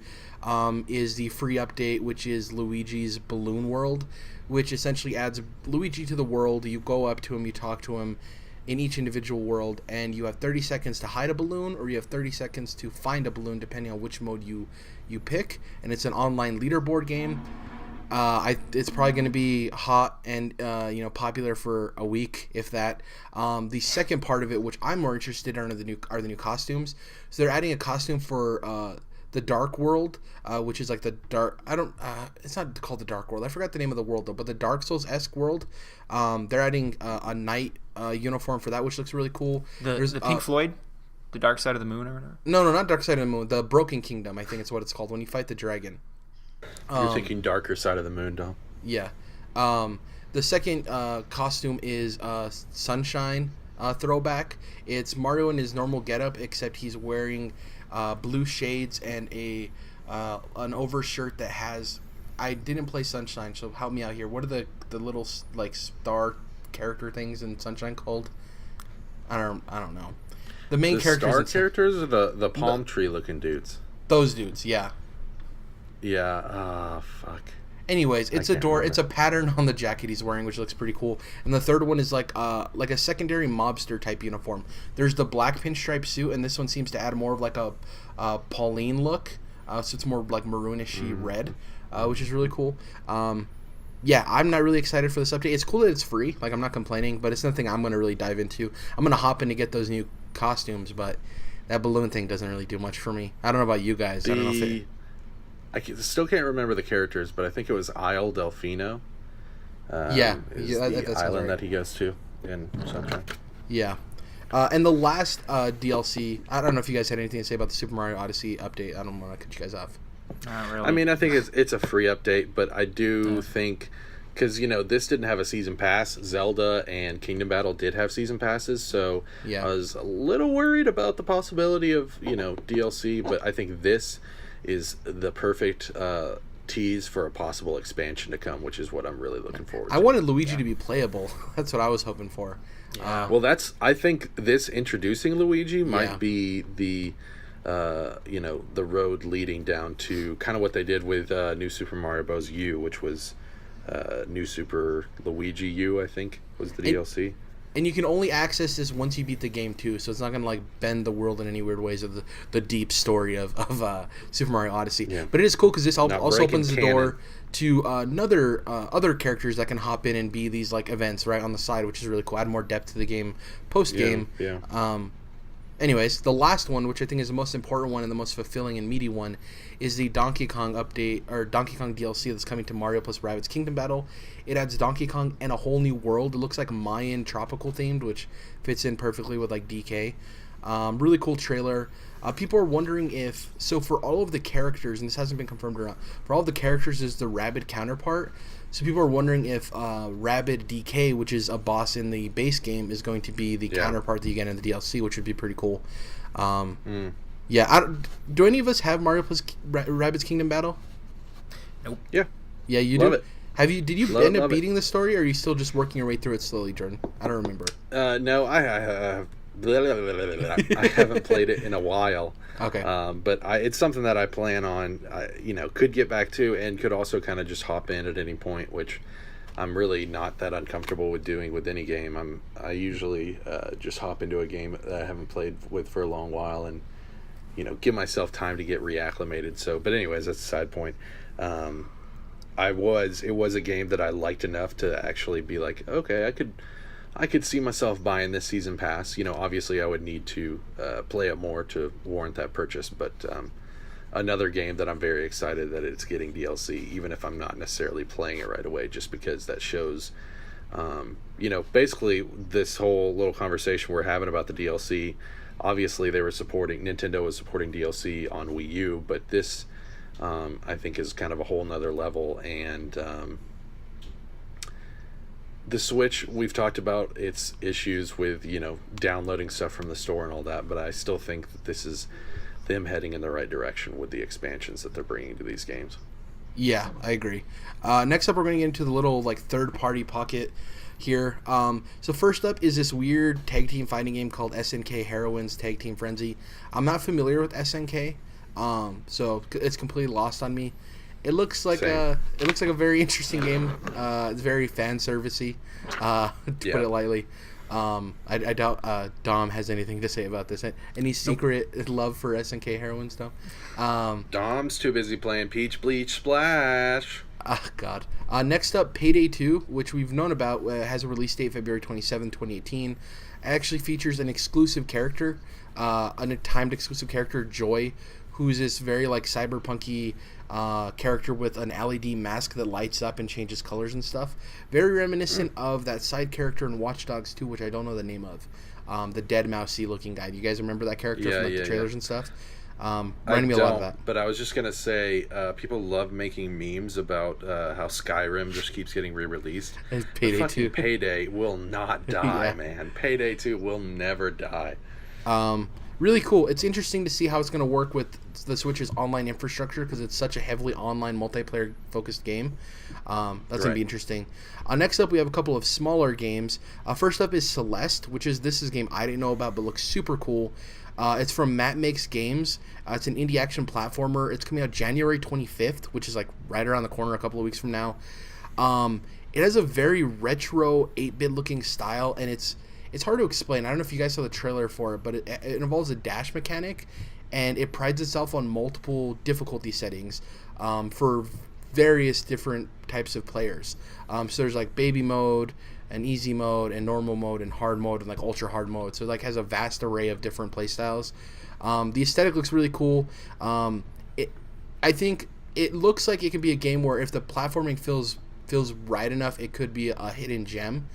is the free update, which is Luigi's Balloon World, which essentially adds Luigi to the world. You go up to him, you talk to him, in each individual world, and you have 30 seconds to hide a balloon, or you have 30 seconds to find a balloon, depending on which mode you pick. And it's an online leaderboard game. It's probably going to be hot and popular for a week, if that. The second part of it, which I'm more interested in, are the new costumes. So they're adding a costume for the Dark World, which is like the dark. It's not called the Dark World. I forgot the name of the world though, but the Dark Souls-esque world. They're adding a knight uniform for that, which looks really cool.
There's the Pink Floyd, the Dark Side of the Moon, or whatever.
No, not Dark Side of the Moon. The Broken Kingdom, I think it's what it's called when you fight the dragon.
You're thinking Darker Side of the Moon, Dom.
Yeah. The second costume is Sunshine throwback. It's Mario in his normal getup, except he's wearing blue shades and an overshirt that has. I didn't play Sunshine, so help me out here. What are the little like star character things in Sunshine called? I don't know. The main
The
characters.
star characters or the palm tree looking dudes?
Those dudes, yeah.
Yeah. Fuck.
Anyways, it's a
can't
door.
remember.
It's a pattern on the jacket he's wearing, which looks pretty cool. And the third one is like a secondary mobster type uniform. There's the black pinstripe suit, and this one seems to add more of like a Pauline look. So it's more like maroonish-y red, which is really cool. Yeah, I'm not really excited for this update. It's cool that it's free. Like, I'm not complaining, but it's nothing I'm going to really dive into. I'm going to hop in to get those new costumes, but that balloon thing doesn't really do much for me. I don't know about you guys. I don't know if it...
Still can't remember the characters, but I think it was Isle Delfino. Is
that
the
sounds
island
right.
that he goes to in Sunshine.
Yeah. And the last DLC, I don't know if you guys had anything to say about the Super Mario Odyssey update. I don't want to cut you guys off.
Not really.
I mean, I think it's a free update, but I do think because this didn't have a season pass. Zelda and Kingdom Battle did have season passes, so
Yeah.
I was a little worried about the possibility of DLC. But I think this is the perfect tease for a possible expansion to come, which is what I'm really looking forward to.
I wanted Luigi to be playable. That's what I was hoping for.
Yeah.
Well, I think this introducing Luigi might
Yeah.
be the the road leading down to kind of what they did with New Super Mario Bros. U, which was New Super Luigi U, I think was the DLC.
And you can only access this once you beat the game too, so it's not going to like bend the world in any weird ways of the deep story of Super Mario Odyssey.
Yeah.
But it is cool because this
Not
also
breaking
opens the
canon.
door to other characters that can hop in and be these like events right on the side, which is really cool. Add more depth to the game post game.
Yeah.
Anyways, the last one, which I think is the most important one and the most fulfilling and meaty one, is the Donkey Kong update or Donkey Kong DLC that's coming to Mario plus Rabbids Kingdom Battle. It adds Donkey Kong and a whole new world. It looks like Mayan tropical themed, which fits in perfectly with like DK. Really cool trailer. People are wondering if for all of the characters, and this hasn't been confirmed around, for all of the characters is the Rabbid counterpart. So people are wondering if Rabbid DK, which is a boss in the base game, is going to be the counterpart that you get in the DLC, which would be pretty cool. Yeah, do any of us have Mario plus Rabbids Kingdom Battle?
Nope.
Yeah.
Yeah, you
Love
do.
it.
Did you end up beating the story, or are you still just working your way through it slowly, Jordan? I don't remember.
No, I haven't played it in a while.
Okay.
But it's something that I plan on, could get back to, and could also kind of just hop in at any point, which I'm really not that uncomfortable with doing with any game. I usually just hop into a game that I haven't played with for a long while, and give myself time to get reacclimated. So, but anyways, that's a side point. It was a game that I liked enough to actually be like, okay, I could see myself buying this season pass. Obviously I would need to play it more to warrant that purchase, but another game that I'm very excited that it's getting DLC, even if I'm not necessarily playing it right away, just because that shows, basically this whole little conversation we're having about the DLC. Obviously Nintendo was supporting DLC on Wii U, but this I think is kind of a whole nother level, and the Switch, we've talked about its issues with downloading stuff from the store and all that, but I still think that this is them heading in the right direction with the expansions that they're bringing to these games.
Yeah, I agree. Next up, we're going to get into the little like third-party pocket here. So first up is this weird tag team fighting game called SNK Heroines Tag Team Frenzy. I'm not familiar with SNK, so it's completely lost on me. It looks like a very interesting game. It's very fan servicey, to put it lightly. I doubt Dom has anything to say about this. Any secret love for SNK Heroines though?
Dom's too busy playing Peach Bleach Splash.
God. Next up, Payday 2, which we've known about, has a release date February 27, 2018. It actually features an exclusive character, a timed exclusive character, Joy, who's this very like cyberpunky character with an LED mask that lights up and changes colors and stuff. Very reminiscent of that side character in Watch Dogs 2, which I don't know the name of. The dead mousy looking guy. Do you guys remember that character from the trailers and stuff? Reminded me a lot of that.
But I was just gonna say, people love making memes about how Skyrim just keeps getting re-released.
And Payday 2.
Payday will not die, man. Payday 2 will never die.
Really cool. It's interesting to see how it's going to work with the Switch's online infrastructure because it's such a heavily online multiplayer focused game. That's going to be interesting. Next up, we have a couple of smaller games. First up is Celeste, which is a game I didn't know about but looks super cool. It's from Matt Makes Games. It's an indie action platformer. It's coming out January 25th, which is like right around the corner, a couple of weeks from now. It has a very retro 8-bit looking style, and it's hard to explain. I don't know if you guys saw the trailer for it, but it involves a dash mechanic, and it prides itself on multiple difficulty settings for various different types of players. So there's like baby mode, and easy mode, and normal mode, and hard mode, and like ultra hard mode. So it like has a vast array of different play styles. The aesthetic looks really cool. I think it looks like it could be a game where if the platforming feels right enough, it could be a hidden gem.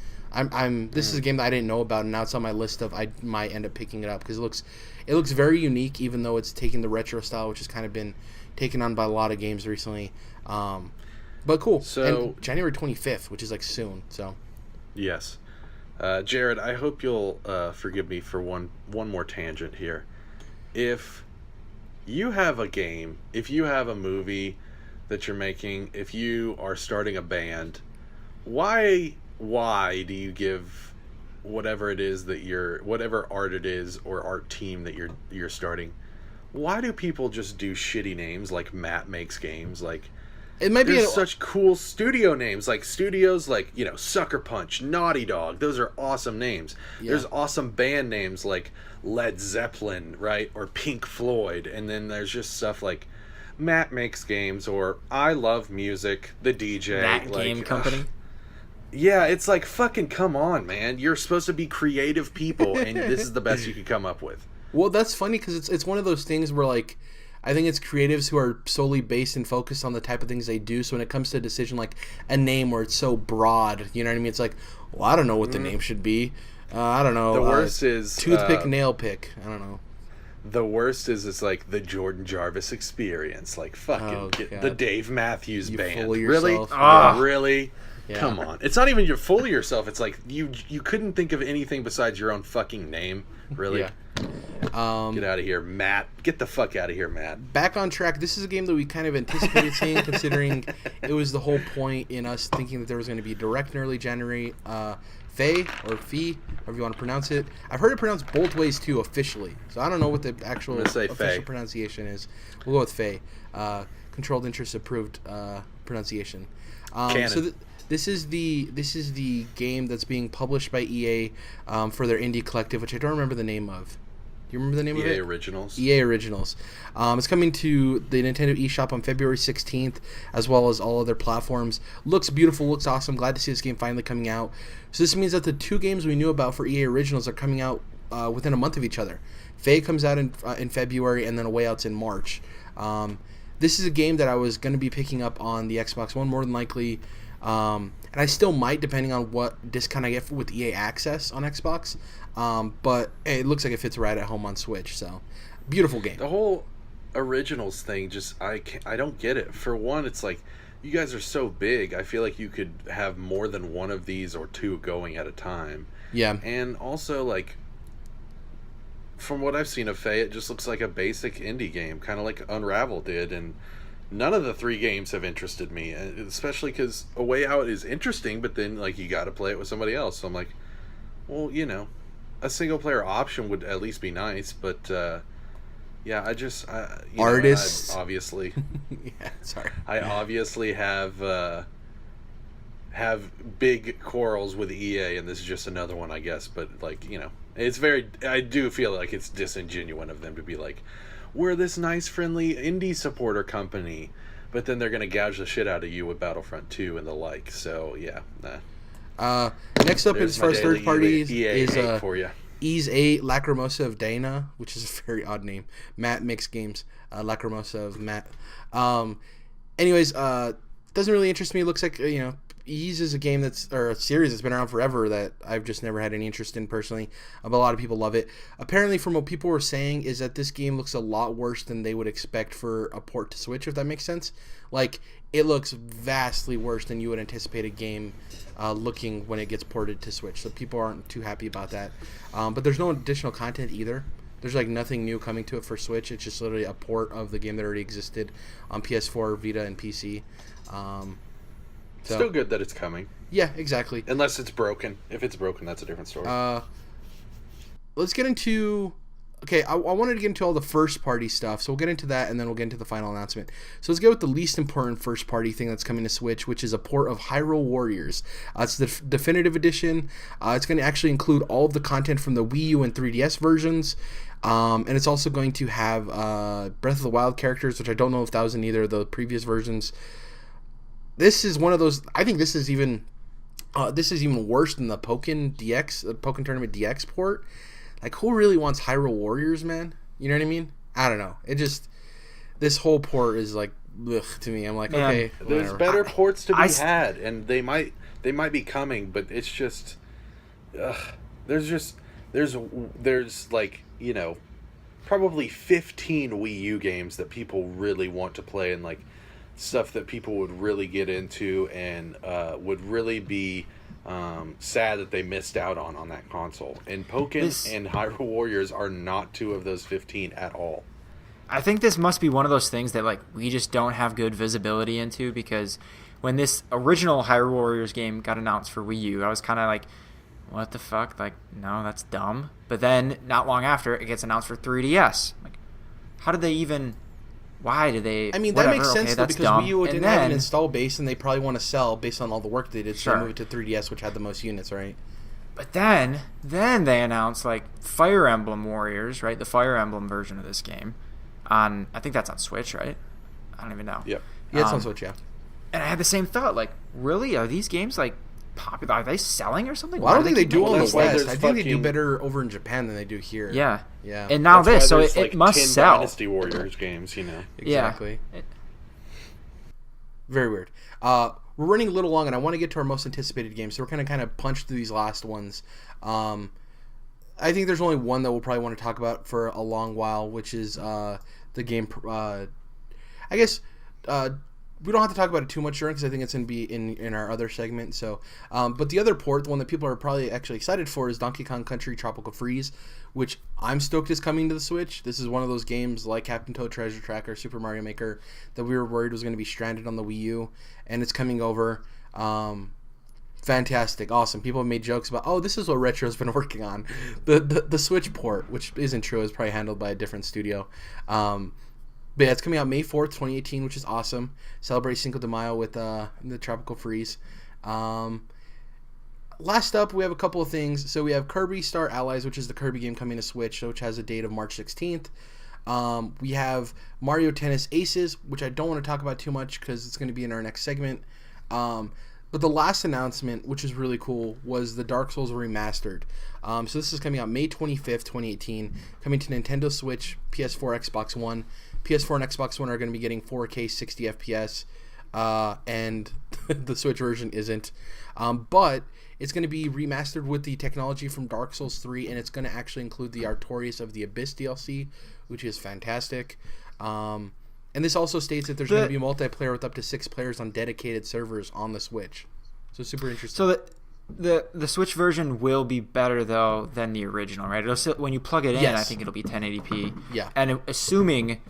This is a game that I didn't know about, and now it's on my list of I might end up picking it up because it looks very unique, even though it's taking the retro style, which has kind of been taken on by a lot of games recently. But cool.
So
and January 25th, which is like soon. So
yes, Jared, I hope you'll forgive me for one more tangent here. If you have a game, if you have a movie that you're making, if you are starting a band, why do you give whatever it is that whatever art it is or art team that you're starting, why do people just do shitty names like Matt Makes Games? Like,
it might be
such cool studio names, like studios like, Sucker Punch, Naughty Dog. Those are awesome names. Yeah. There's awesome band names like Led Zeppelin, right? Or Pink Floyd. And then there's just stuff like Matt Makes Games or I Love Music, the DJ.
That game company.
Yeah, it's like, fucking come on, man. You're supposed to be creative people, and this is the best you could come up with.
Well, that's funny because it's one of those things where, like, I think it's creatives who are solely based and focused on the type of things they do. So when it comes to a decision like a name where it's so broad, you know what I mean? It's like, well, I don't know what the name should be. I don't know.
The worst is...
Toothpick, nail pick. I don't know.
The worst is it's like the Jordan Jarvis Experience. Like, fucking get the Dave Matthews Band. Really? Really? Yeah. Come on. It's not even you're full of yourself. It's like you couldn't think of anything besides your own fucking name. Really?
Yeah.
Get out of here, Matt. Get the fuck out of here, Matt.
Back on track. This is a game that we kind of anticipated seeing, considering it was the whole point in us thinking that there was going to be a direct in early January. Faye, or Fee, however you want to pronounce it. I've heard it pronounced both ways, too, officially. So I don't know what the actual official
Faye
pronunciation is. We'll go with Faye. Controlled interest approved pronunciation. So this is the game that's being published by EA for their indie collective, which I don't remember the name of. Do you remember the name of it?
EA Originals.
EA Originals. It's coming to the Nintendo eShop on February 16th, as well as all other platforms. Looks beautiful, looks awesome. Glad to see this game finally coming out. So this means that the two games we knew about for EA Originals are coming out within a month of each other. Faye comes out in February, and then A Way Out's in March. This is a game that I was going to be picking up on the Xbox One, more than likely. And I still might, depending on what discount I get with EA Access on Xbox. But it looks like it fits right at home on Switch. So, beautiful game.
The whole Originals thing, just I don't get it. For one, it's like, you guys are so big. I feel like you could have more than one of these or two going at a time.
Yeah.
And also, like, from what I've seen of Faye, it just looks like a basic indie game, kind of like Unravel did, and none of the three games have interested me, especially because A Way Out is interesting, but then, like, you got to play it with somebody else. So I'm like, well, a single-player option would at least be nice, but, yeah, I just...
Artists.
Obviously...
yeah, sorry.
I obviously have big quarrels with EA, and this is just another one, I guess, but, like, it's very... I do feel like it's disingenuous of them to be like, we're this nice, friendly indie supporter company, but then they're going to gouge the shit out of you with Battlefront 2 and the like. So, yeah.
Next up, as far as third parties, is
for you.
Ease 8, Lacrimosa of Dana, which is a very odd name. Matt Makes Games, Lacrimosa of Matt. Anyways, doesn't really interest me. It looks like, Ease is a game or a series that's been around forever that I've just never had any interest in personally. But a lot of people love it. Apparently, from what people were saying, is that this game looks a lot worse than they would expect for a port to Switch, if that makes sense. Like, it looks vastly worse than you would anticipate a game looking when it gets ported to Switch. So people aren't too happy about that. But there's no additional content either. There's like nothing new coming to it for Switch. It's just literally a port of the game that already existed on PS4, Vita, and PC.
Still good that it's coming.
Yeah, exactly.
Unless it's broken. If it's broken, that's a different story.
Let's get into... Okay, I wanted to get into all the first-party stuff, so we'll get into that, and then we'll get into the final announcement. So let's go with the least important first-party thing that's coming to Switch, which is a port of Hyrule Warriors. It's the definitive edition. It's going to actually include all of the content from the Wii U and 3DS versions, and it's also going to have Breath of the Wild characters, which I don't know if that was in either of the previous versions. This is one of those... I think this is even worse than the Pokken Tournament DX port. Like, who really wants Hyrule Warriors, man? You know what I mean? I don't know. It just... This whole port is like... Ugh, to me. I'm like, man, okay,
there's better ports to be had, and they might be coming, but it's just... There's like, probably 15 Wii U games that people really want to play, and like stuff that people would really get into and would really be sad that they missed out on that console. And Pokken and Hyrule Warriors are not 2 of those 15 at all.
I think this must be one of those things that like we just don't have good visibility into, because when this original Hyrule Warriors game got announced for Wii U, I was kind of like, what the fuck? Like, no, that's dumb. But then not long after, it gets announced for 3DS. Like, how did they even... Why do they...
I mean, that makes sense, though, because Wii U didn't have an install base, and they probably want to sell based on all the work they did, so they move it to 3DS, which had the most units, right?
But then they announced, like, Fire Emblem Warriors, right? The Fire Emblem version of this game. I think that's on Switch, right? I don't even know.
Yep.
Yeah, it's on Switch, yeah.
And I had the same thought, like, really? Are these games, like, popular? Are they selling or something?
Well, I don't think they do on the
That's why
West.
there's
I think they do better over in Japan than they do here.
Yeah.
Yeah.
And now
That's
this,
why
so
there's,
it
like,
must
10
sell.
Dynasty Warriors games, you know.
Exactly.
Yeah.
Very weird. We're running a little long, and I want to get to our most anticipated games, so we're kind of punch through these last ones. I think there's only one that we'll probably want to talk about for a long while, which is the game. I guess we don't have to talk about it too much, Jordan, because I think it's going to be in our other segment. So, but the other port, the one that people are probably actually excited for, is Donkey Kong Country Tropical Freeze, which I'm stoked is coming to the Switch. This is one of those games like Captain Toad Treasure Tracker, Super Mario Maker, that we were worried was going to be stranded on the Wii U, and it's coming over. Fantastic, awesome. People have made jokes about, oh, this is what Retro's been working on. The Switch port, which isn't true, is probably handled by a different studio. But yeah, it's coming out May 4th, 2018, which is awesome. Celebrate Cinco de Mayo with the Tropical Freeze. Last up, we have a couple of things. So we have Kirby Star Allies, which is the Kirby game coming to Switch, which has a date of March 16th. We have Mario Tennis Aces, which I don't want to talk about too much because it's going to be in our next segment. But the last announcement, which is really cool, was the Dark Souls Remastered. So this is coming out May 25th, 2018, coming to Nintendo Switch, PS4, Xbox One. PS4 and Xbox One are going to be getting 4K 60 FPS, and the Switch version isn't. But it's going to be remastered with the technology from Dark Souls 3, and it's going to actually include the Artorias of the Abyss DLC, which is fantastic. And this also states that there's going to be multiplayer with up to 6 players on dedicated servers on the Switch. So super interesting.
So the Switch version will be better, though, than the original, right? It'll still, when you plug it in,
Yes.
I think it'll be 1080p.
Yeah.
And assuming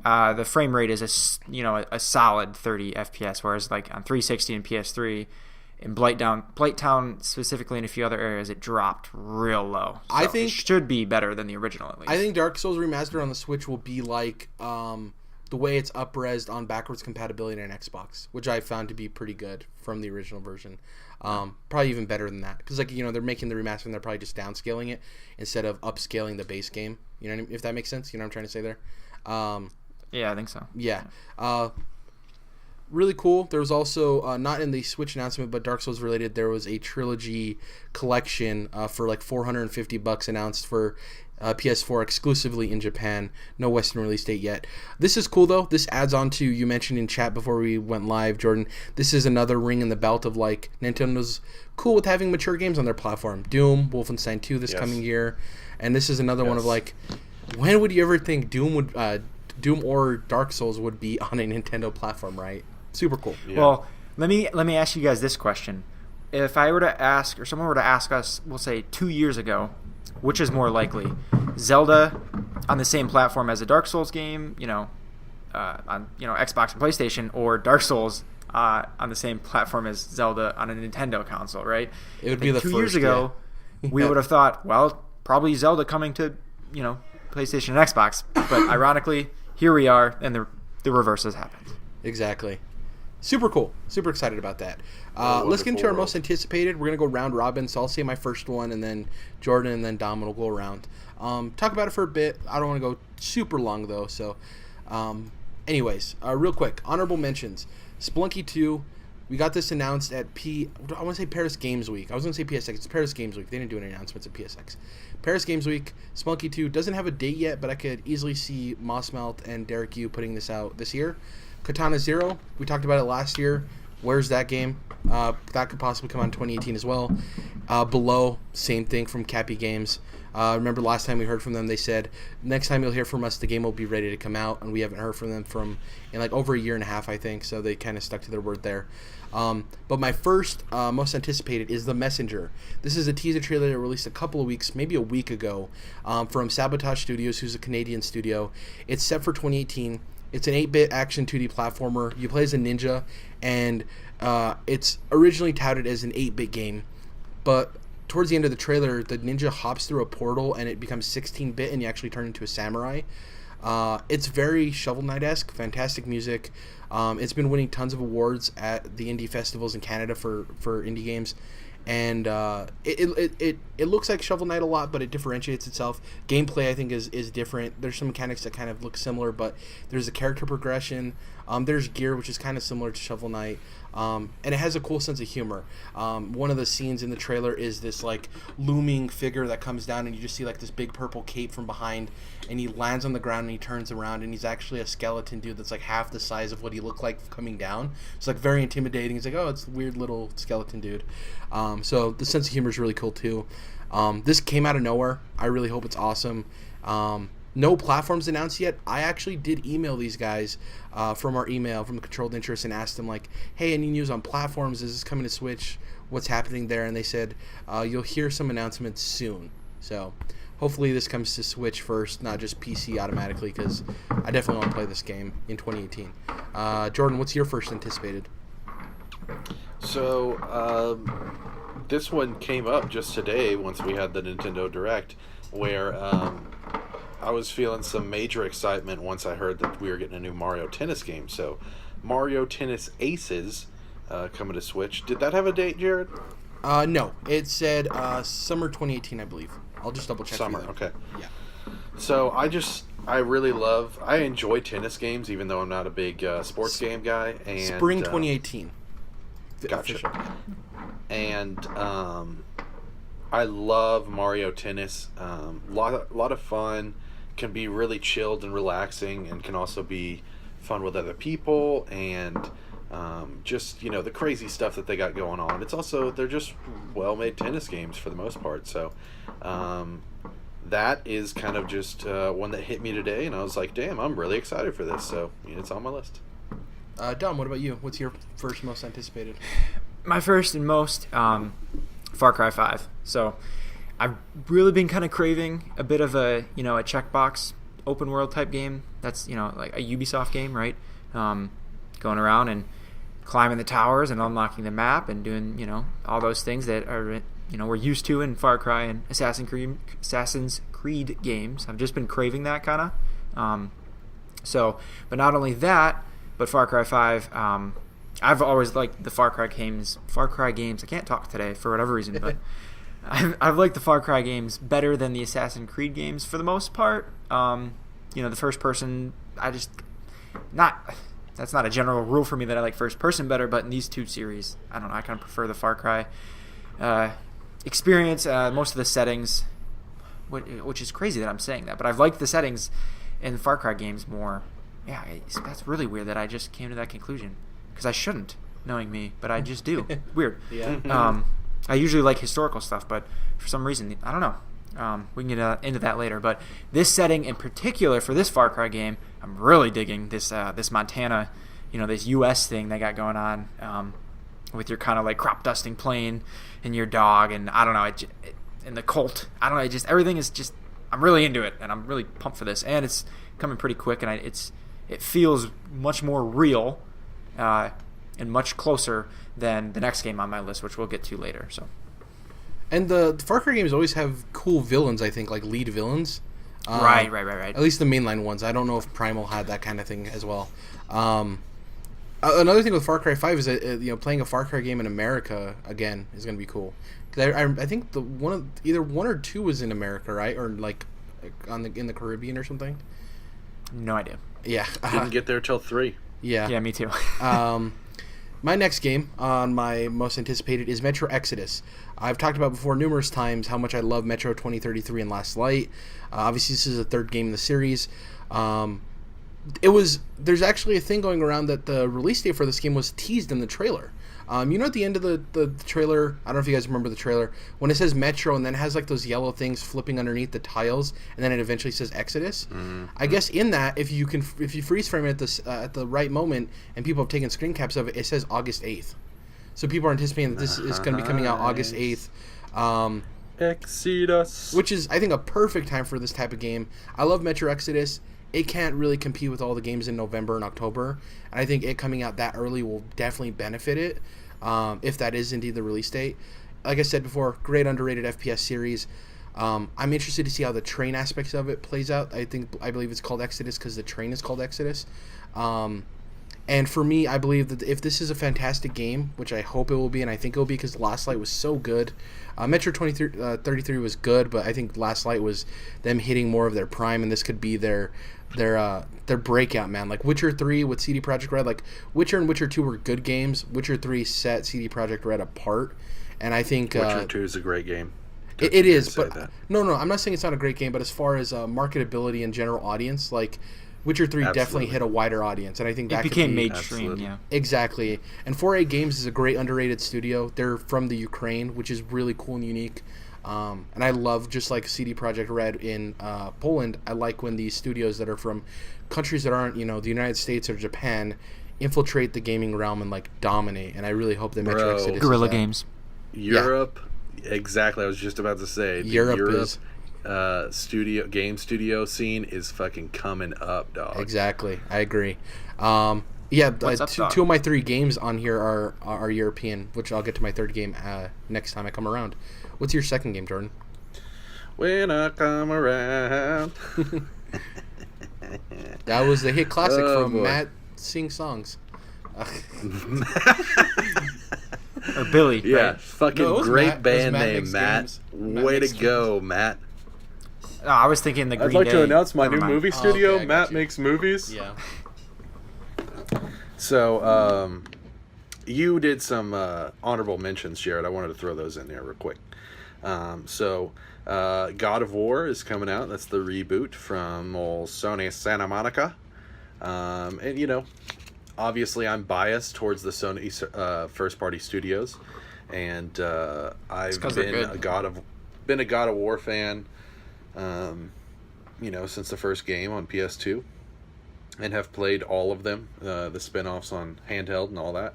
the frame rate is a solid 30 FPS, whereas like on 360 and PS3, in Blighttown specifically, and a few other areas, it dropped real low. So
I think
it should be better than the original, at least.
I think Dark Souls Remastered on the Switch will be like the way it's up-resed on backwards compatibility on Xbox, which I found to be pretty good from the original version. Probably even better than that, because they're making the remaster and they're probably just downscaling it instead of upscaling the base game. You know what I mean? If that makes sense, you know what I'm trying to say there.
Yeah, I think so.
Yeah. Really cool. There was also, not in the Switch announcement, but Dark Souls related, there was a trilogy collection for like $450 announced for PS4 exclusively in Japan. No Western release date yet. This is cool, though. This adds on to, you mentioned in chat before we went live, Jordan, this is another ring in the belt of like Nintendo's cool with having mature games on their platform. Doom, Wolfenstein 2 this coming year. And this is another one of like, when would you ever think Doom or Dark Souls would be on a Nintendo platform, right? Super cool.
Yeah. Well, let me ask you guys this question. If I were to ask, or someone were to ask us, we'll say 2 years ago, which is more likely, Zelda on the same platform as a Dark Souls game, on Xbox and PlayStation, or Dark Souls on the same platform as Zelda on a Nintendo console, right?
It would be the
2
first
years ago.
Yeah.
We would have thought, well, probably Zelda coming to PlayStation and Xbox, but ironically, here we are, and the reverse has happened.
Exactly. Super cool. Super excited about that. Let's get into our most anticipated. We're going to go round robin, so I'll say my first one, and then Jordan and then Dom will go around. Talk about it for a bit. I don't want to go super long, though. So, anyways, real quick, honorable mentions. Spelunky 2. We got this announced at I want to say Paris Games Week. I was going to say PSX. It's Paris Games Week. They didn't do any announcements at PSX. Paris Games Week. Spelunky 2 doesn't have a date yet, but I could easily see Mossmelt and Derek Yu putting this out this year. Katana Zero. We talked about it last year. Where's that game? That could possibly come out in 2018 as well. Below, same thing from Cappy Games. Remember last time we heard from them, they said next time you'll hear from us, the game will be ready to come out, and we haven't heard from them in like over a year and a half, I think. So they kind of stuck to their word there. But my first, most anticipated is The Messenger. This is a teaser trailer that released a couple of weeks, maybe a week ago, from Sabotage Studios, who's a Canadian studio. It's set for 2018. It's an 8-bit action 2D platformer. You play as a ninja, and it's originally touted as an 8-bit game, but towards the end of the trailer, the ninja hops through a portal and it becomes 16-bit, and you actually turn into a samurai. It's very Shovel Knight-esque, fantastic music. It's been winning tons of awards at the indie festivals in Canada for indie games, and it looks like Shovel Knight a lot, but it differentiates itself. Gameplay, I think, is different. There's some mechanics that kind of look similar, but there's a character progression. There's gear, which is kind of similar to Shovel Knight. And it has a cool sense of humor. One of the scenes in the trailer is this like looming figure that comes down, and you just see like this big purple cape from behind, and he lands on the ground and he turns around, and he's actually a skeleton dude that's like half the size of what he looked like coming down. It's like very intimidating. He's like, oh, it's a weird little skeleton dude. So the sense of humor is really cool too. This came out of nowhere. I really hope it's awesome. No platforms announced yet. I actually did email these guys from our email from Controlled Interest and asked them like, hey, any news on platforms? Is this coming to Switch? What's happening there? And they said you'll hear some announcements soon. So hopefully this comes to Switch first, not just PC automatically, because I definitely want to play this game in 2018. Jordan, what's your first anticipated?
So this one came up just today once we had the Nintendo Direct, where I was feeling some major excitement once I heard that we were getting a new Mario Tennis game. So Mario Tennis Aces coming to Switch. Did that have a date, Jared?
No. It said summer 2018, I believe. I'll just double check.
Summer, okay.
Yeah.
So I enjoy tennis games, even though I'm not a big sports game guy. And
Spring 2018.
Gotcha.
Official.
And I love Mario Tennis. Lot of fun. Can be really chilled and relaxing, and can also be fun with other people, and just the crazy stuff that they got going on. They're just well-made tennis games for the most part. So that is kind of just one that hit me today, and I was like, damn, I'm really excited for this. So it's on my list.
Dom, what about you? What's your first most anticipated?
My first and most, Far Cry 5. So I've really been kind of craving a bit of a checkbox open world type game. That's like a Ubisoft game, right? Going around and climbing the towers and unlocking the map and doing all those things that are we're used to in Far Cry and Assassin's Creed games. I've just been craving that kind of. But not only that, but Far Cry 5. I've always liked the Far Cry games. I can't talk today for whatever reason, but I've liked the Far Cry games better than the Assassin's Creed games for the most part. The first person, that's not a general rule for me that I like first person better, but in these two series, I don't know, I kind of prefer the Far Cry experience. Most of the settings, which is crazy that I'm saying that, but I've liked the settings in the Far Cry games more. Yeah, that's really weird that I just came to that conclusion. Because I shouldn't, knowing me, but I just do. Weird.
Yeah.
I usually like historical stuff, but for some reason, I don't know. We can get into that later. But this setting in particular for this Far Cry game, I'm really digging this Montana, this U.S. thing they got going on with your kind of like crop dusting plane and your dog, and I don't know, and the Colt. I don't know, everything is just, I'm really into it, and I'm really pumped for this, and it's coming pretty quick, and it feels much more real. And much closer than the next game on my list, which we'll get to later. So,
and the Far Cry games always have cool villains, I think, like lead villains.
Right.
At least the mainline ones. I don't know if Primal had that kind of thing as well. Another thing with Far Cry 5 is that playing a Far Cry game in America again is going to be cool. Cause I think either one or two was in America, right, or like in the Caribbean or something.
No idea.
Yeah,
didn't get there till 3.
Yeah, me too.
My next game on my most anticipated is Metro Exodus. I've talked about before numerous times how much I love Metro 2033 and Last Light. Obviously, this is the third game in the series. There's actually a thing going around that the release date for this game was teased in the trailer. At the end of the trailer, I don't know if you guys remember the trailer, when it says Metro and then it has like those yellow things flipping underneath the tiles, and then it eventually says Exodus. Mm-hmm. I guess in that, if you freeze frame it at the right moment, and people have taken screen caps of it, it says August 8th. So people are anticipating that this is going to be coming out August 8th.
Exodus.
Which is, I think, a perfect time for this type of game. I love Metro Exodus. It can't really compete with all the games in November and October. And I think it coming out that early will definitely benefit it, if that is indeed the release date. Like I said before, great underrated FPS series. I'm interested to see how the train aspects of it plays out. I believe it's called Exodus because the train is called Exodus. And for me, I believe that if this is a fantastic game, which I hope it will be, and I think it will be because Last Light was so good. Metro 33 was good, but I think Last Light was them hitting more of their prime, and this could be their breakout, man. Like Witcher 3 with CD Projekt Red, like Witcher and Witcher 2 were good games. Witcher 3 set CD Projekt Red apart, and I think
Witcher 2 is a great game.
It is, but no, I'm not saying it's not a great game, but as far as marketability and general audience, like Witcher 3 definitely hit a wider audience, and I think that
became mainstream. Yeah,
exactly. And 4A Games is a great underrated studio. They're from the Ukraine, which is really cool and unique. And I love, just like CD Projekt Red in Poland, I like when these studios that are from countries that aren't, the United States or Japan infiltrate the gaming realm and like dominate. And I really hope that Metro Exodus
Guerrilla Games.
Europe, exactly. I was just about to say
Europe is.
Game studio scene is fucking coming up, dog.
Exactly, I agree. Two of my 3 games on here are European, which I'll get to my third game next time I come around. What's your second game, Jordan?
When I come around.
That was the hit classic from Matt Sing Songs.
Or Billy.
Yeah,
right?
fucking great band name, Matt. Way to go, Matt.
Oh, I was thinking the Green
I'd like
Day.
to announce my
Never
new
mind.
movie studio,
okay,
Matt Makes Movies.
Yeah.
So, you did some honorable mentions, Jared. I wanted to throw those in there real quick. God of War is coming out. That's the reboot from old Sony Santa Monica. And, obviously I'm biased towards the Sony first-party studios. And I've been a God of War fan, since the first game on PS2. And have played all of them, the spin-offs on handheld and all that.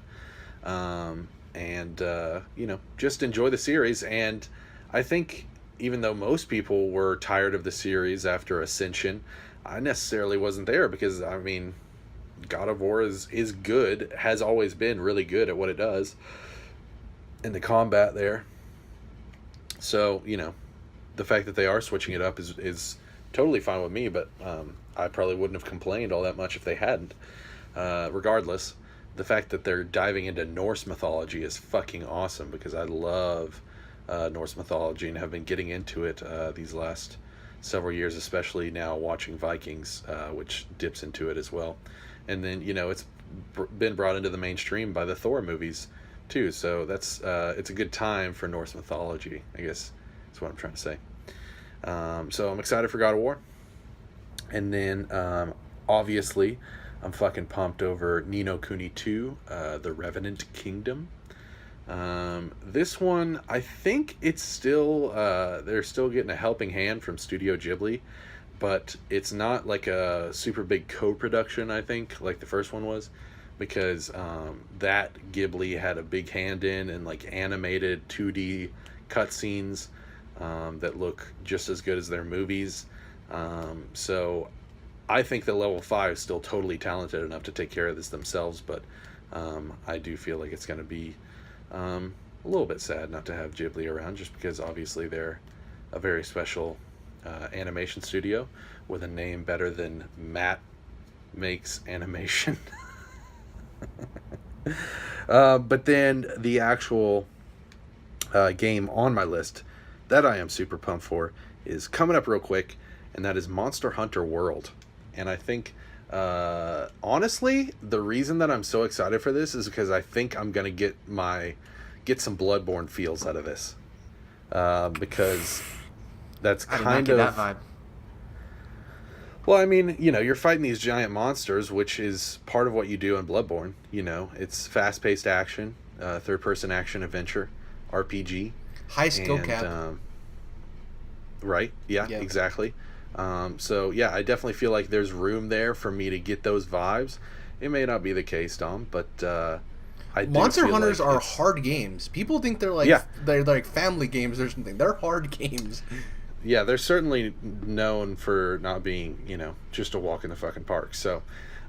Just enjoy the series. And I think even though most people were tired of the series after Ascension, I necessarily wasn't there because, God of War is good, has always been really good at what it does. And the combat there. So, the fact that they are switching it up is totally fine with me, but I probably wouldn't have complained all that much if they hadn't. Regardless, the fact that they're diving into Norse mythology is fucking awesome because I love Norse mythology and have been getting into it these last several years, especially now watching Vikings, which dips into it as well. And then, it's been brought into the mainstream by the Thor movies too, so that's it's a good time for Norse mythology, I guess that's what I'm trying to say. So I'm excited for God of War. And then, obviously, I'm fucking pumped over Ni no Kuni 2, The Revenant Kingdom. This one, I think it's still, they're still getting a helping hand from Studio Ghibli, but it's not like a super big co-production, I think, like the first one was, because that Ghibli had a big hand in and like animated 2D cutscenes that look just as good as their movies. So I think that Level 5 is still totally talented enough to take care of this themselves, but I do feel like it's going to be a little bit sad not to have Ghibli around, just because obviously they're a very special animation studio with a name better than Matt Makes Animation. But then the actual game on my list that I am super pumped for is coming up real quick, and that is Monster Hunter World. And I think, honestly, the reason that I'm so excited for this is because I think I'm going to get some Bloodborne feels out of this. Because that's kind of...
that vibe.
Well, I mean, you know, you're fighting these giant monsters, which is part of what you do in Bloodborne. You know, it's fast-paced action, third-person action adventure, RPG.
High skill
And,
cap.
right? Yeah,
Yeah.
exactly. So yeah, I definitely feel like there's room there for me to get those vibes. It may not be the case, Dom, but I do
Monster
feel
Hunters
like
are
it's-
hard games. People think they're like
Yeah.
they're like family games or something. They're hard games.
Yeah, they're certainly known for not being, you know, just a walk in the fucking park. So,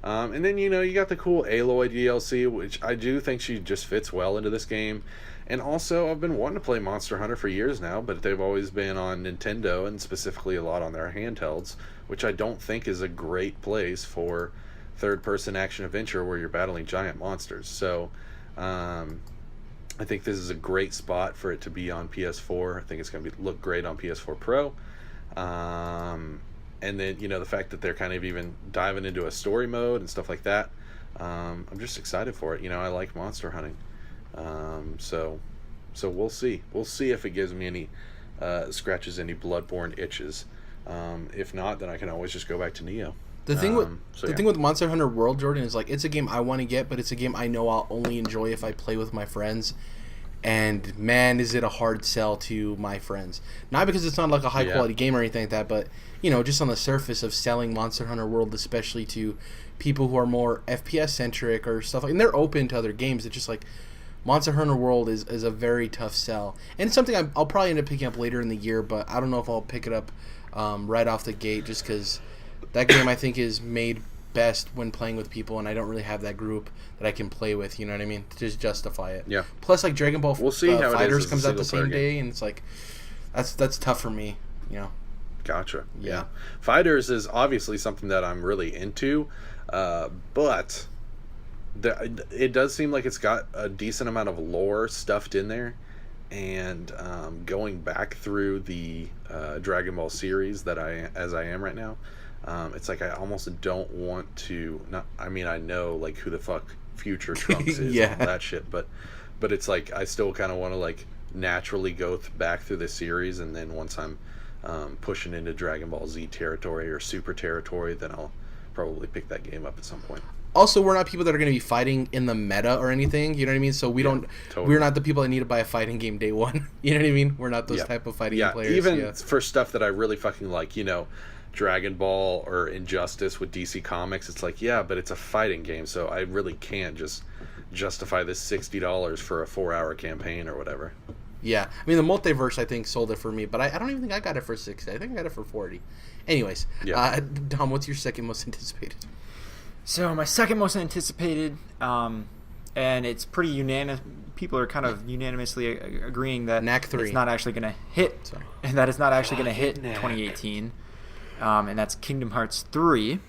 and then, you know, you got the cool Aloy DLC, which I do think she just fits well into this game. And also, I've been wanting to play Monster Hunter for years now, but they've always been on Nintendo and specifically a lot on their handhelds, which I don't think is a great place for third-person action adventure where you're battling giant monsters. So, I think this is a great spot for it to be on PS4. I think it's going to look great on PS4 Pro. And then, you know, the fact that they're kind of even diving into a story mode and stuff like that. I'm just excited for it. You know, I like monster hunting. So we'll see. We'll see if it gives me any, scratches any Bloodborne itches. If not, then I can always just go back to Neo.
The thing with
so
the
yeah.
thing with Monster Hunter World, Jordan, is like it's a game I want to get, but it's a game I know I'll only enjoy if I play with my friends. And man, is it a hard sell to my friends. Not because it's not like a high quality game or anything like that, but you know, just on the surface of selling Monster Hunter World, especially to people who are more FPS centric or stuff like, and they're open to other games. It's just like Monster Hunter World is a very tough sell, and it's something I'll probably end up picking up later in the year, but I don't know if I'll pick it up right off the gate, just because that game I think is made best when playing with people, and I don't really have that group that I can play with. You know what I mean? To just justify it.
Yeah.
Plus, like Dragon Ball
We'll see how it is
Fighters
as a
comes out the
single-player
same
game.
day, and it's like that's tough for me. You know.
Gotcha.
Yeah.
Fighters is obviously something that I'm really into, but it does seem like it's got a decent amount of lore stuffed in there. And going back through the Dragon Ball series as I am right now, it's like I almost don't want to. I mean, I know like who the fuck Future Trunks is
Yeah.
and all that shit, but it's like I still kind of want to like naturally go back through the series, and then once I'm pushing into Dragon Ball Z territory or Super territory, then I'll probably pick that game up at some point.
Also, we're not people that are going to be fighting in the meta or anything. You know what I mean? So
totally.
we're not the people that need to buy a fighting game day one. You know what I mean? We're not those
Yeah.
type of fighting
Yeah,
players.
even
yeah.
for stuff that I really fucking like, you know, Dragon Ball or Injustice with DC Comics, it's like, yeah, but it's a fighting game, so I really can't just justify this $60 for a 4-hour campaign or whatever.
Yeah, I mean the multiverse I think sold it for me, but I don't even think I got it for 60. I think I got it for 40. Anyways,
Yeah.
Dom, what's your second most anticipated?
So my second most anticipated, and it's pretty unanimous. People are kind of unanimously agreeing that
Knack 3.
it's not actually going to hit,
Sorry.
and that it's not actually going to hit
Knack.
2018. And that's Kingdom Hearts 3.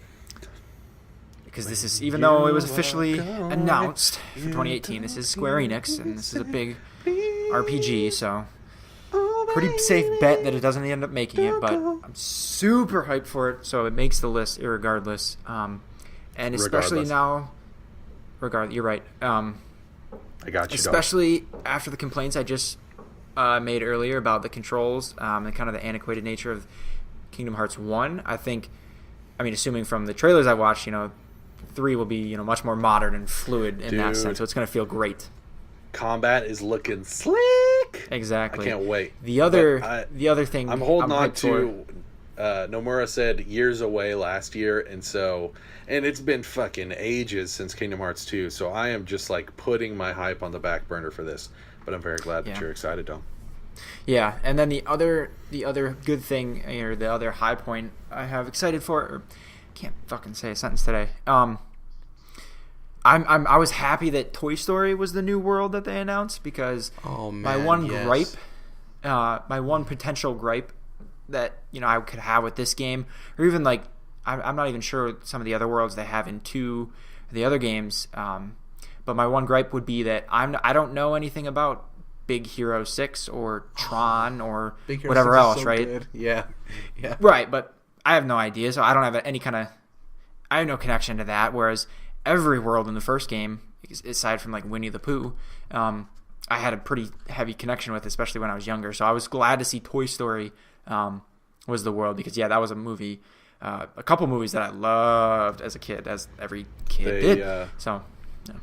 Because this is, even though it was officially announced for 2018, this is Square Enix, and this is a big RPG, so pretty safe bet that it doesn't end up making it, but I'm super hyped for it, so it makes the list irregardless. And especially
Regardless.
now, you're right.
I got you,
Especially after the complaints I just made earlier about the controls and kind of the antiquated nature of Kingdom Hearts 1. I mean, assuming from the trailers I watched, you know, 3 will be, you know, much more modern and fluid in that
Dude.
sense, so it's going to feel great.
Combat is looking slick.
Exactly.
I can't wait.
The other thing
I'm holding on
hyped for-
to. Nomura said years away last year, and it's been fucking ages since Kingdom Hearts 2. So I am just like putting my hype on the back burner for this. But I'm very glad that
Yeah.
you're excited, Dom.
Yeah, and then the other good thing, or the other high point I have excited for, or can't fucking say a sentence today. I was happy that Toy Story was the new world that they announced, because
Oh man,
my one
yes.
gripe, my one potential gripe that, you know, I could have with this game, or even like I'm not even sure some of the other worlds they have in the other games, but my one gripe would be that I don't know anything about Big Hero 6 or Tron or
Big Hero
whatever
6 is
else,
so
right?
good. Yeah.
Right, but I have no idea, so I don't have I have no connection to that. Whereas every world in the first game, aside from like Winnie the Pooh, I had a pretty heavy connection with, especially when I was younger. So I was glad to see Toy Story was the world, because yeah, that was a movie a couple movies that I loved as a kid, as every kid did. So, yeah.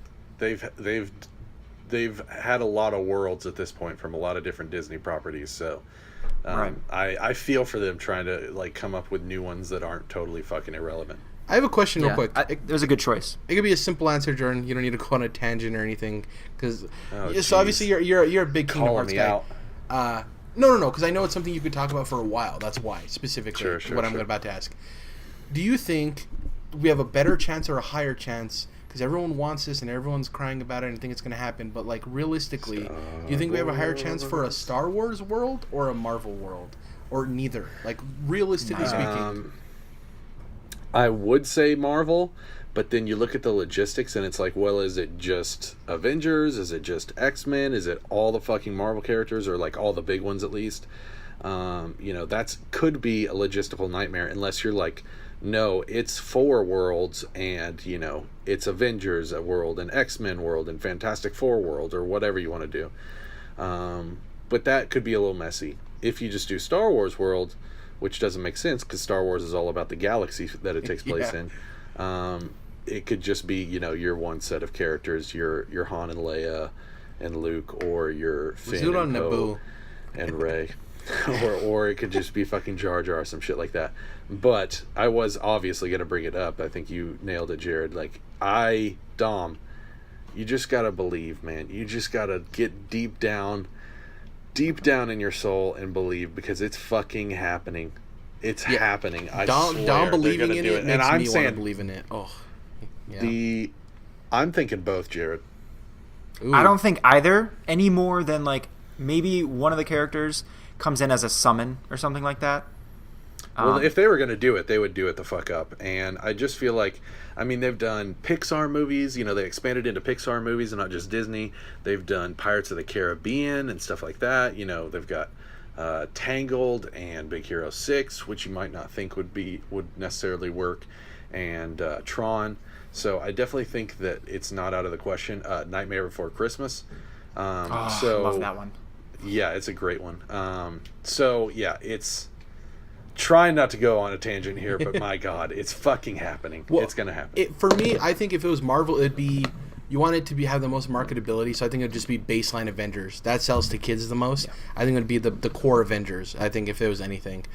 They've had a lot of worlds at this point from a lot of different Disney properties. So,
Right.
I feel for them trying to like come up with new ones that aren't totally fucking irrelevant.
I have a question real quick.
It was a good choice.
It could be a simple answer, Jordan. You don't need to go on a tangent or anything, because so obviously
geez.
you're a big Kingdom
Calling
Hearts
me
guy.
out.
No, because I know it's something you could talk about for a while. That's why specifically
Sure,
what I'm about to ask. Do you think we have a better chance or a higher chance? Because everyone wants this and everyone's crying about it and think it's going to happen. But like realistically, do you think we have a higher chance for a Star Wars world or a Marvel world, or neither? Like realistically speaking.
I would say Marvel, but then you look at the logistics and it's like, well, is it just Avengers? Is it just X-Men? Is it all the fucking Marvel characters, or like all the big ones at least? That's could be a logistical nightmare unless you're like, no, it's 4 worlds and, it's Avengers world and X-Men world and Fantastic Four world or whatever you want to do. But that could be a little messy. If you just do Star Wars world, which doesn't make sense because Star Wars is all about the galaxy that it takes place in. It could just be, your one set of characters, your Han and Leia and Luke, or your Finn and Poe and Rey. or it could just be fucking Jar Jar or some shit like that. But I was obviously going to bring it up. I think you nailed it, Jared. Like, Dom, you just got to believe, man. You just got to get deep down in your soul and believe, because it's fucking happening. It's happening. I swear
Dom believing
they're
in
do
it makes
and
me want to believe in it. Oh, yeah.
I'm thinking both, Jared.
Ooh.
I don't think either, any more than like maybe one of the characters comes in as a summon or something like that.
Well, if they were going to do it, they would do it the fuck up. And I just feel like, they've done Pixar movies. They expanded into Pixar movies and not just Disney. They've done Pirates of the Caribbean and stuff like that. They've got Tangled and Big Hero 6, which you might not think would necessarily work, and Tron. So I definitely think that it's not out of the question. Nightmare Before Christmas.
I love that one.
Yeah, it's a great one. It's trying not to go on a tangent here, but my God, it's fucking happening. Well, it's going to happen.
For me, I think if it was Marvel, it'd be, you want it to have the most marketability, so I think it'd just be baseline Avengers. That sells to kids the most. Yeah. I think it would be the core Avengers, I think, if it was anything.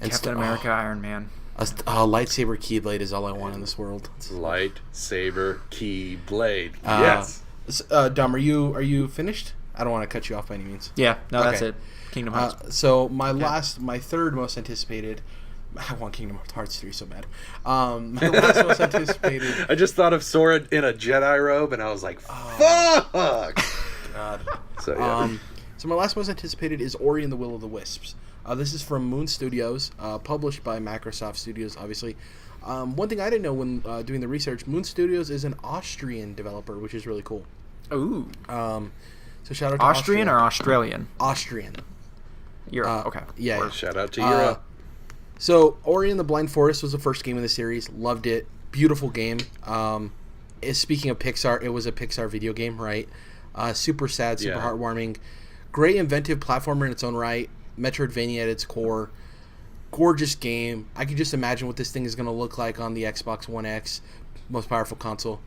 And Captain America, Iron Man.
A lightsaber keyblade is all I want in this world.
Lightsaber keyblade. Yes.
Dom, are you finished? I don't want to cut you off by any means.
Yeah, no, okay. That's it. Kingdom Hearts.
So my third most anticipated. I want Kingdom Hearts 3 so bad. My last most anticipated.
I just thought of Sora in a Jedi robe, and I was like, "Fuck!"
God.
So yeah.
So my last most anticipated is Ori and the Will of the Wisps. This is from Moon Studios, published by Microsoft Studios, obviously. One thing I didn't know when doing the research: Moon Studios is an Austrian developer, which is really cool.
Ooh.
So shout out to
Austrian or Australian?
Austrian.
Europe. Okay.
Yeah.
Shout out to Europe.
So Ori and the Blind Forest was the first game in the series. Loved it. Beautiful game. Speaking of Pixar, it was a Pixar video game, right? Super sad, super heartwarming. Great inventive platformer in its own right. Metroidvania at its core. Gorgeous game. I can just imagine what this thing is going to look like on the Xbox One X, most powerful console.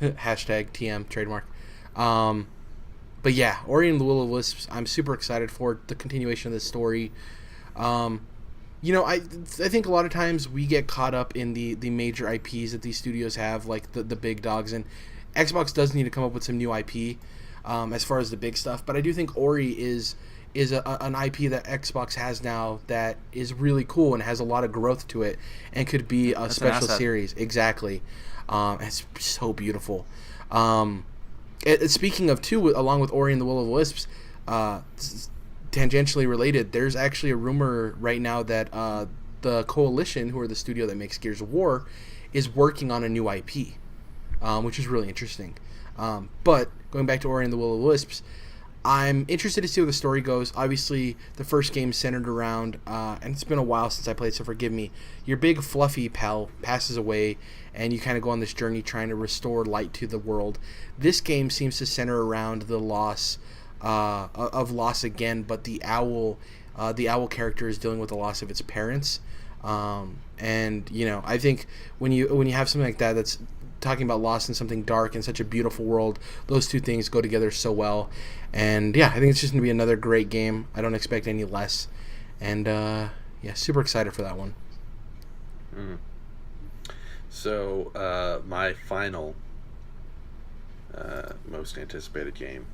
Hashtag TM trademark. But yeah, Ori and the Will of the Wisps, I'm super excited for the continuation of this story. I think a lot of times we get caught up in the major IPs that these studios have, like the big dogs, and Xbox does need to come up with some new IP as far as the big stuff. But I do think Ori is an IP that Xbox has now that is really cool and has a lot of growth to it and could be a special series. Exactly. It's so beautiful. Speaking of two, along with Ori and the Will of the Wisps, tangentially related, there's actually a rumor right now that the Coalition, who are the studio that makes Gears of War, is working on a new IP, which is really interesting. But going back to Ori and the Will of the Wisps, I'm interested to see where the story goes. Obviously, the first game centered around, and it's been a while since I played, so forgive me, your big fluffy pal passes away, and you kind of go on this journey trying to restore light to the world. This game seems to center around the loss of loss again, but the owl character is dealing with the loss of its parents. And I think when you have something like that that's talking about lost in something dark in such a beautiful world, those two things go together so well. And yeah, I think it's just gonna be another great game. I don't expect any less. And super excited for that one.
Mm. So my final most anticipated game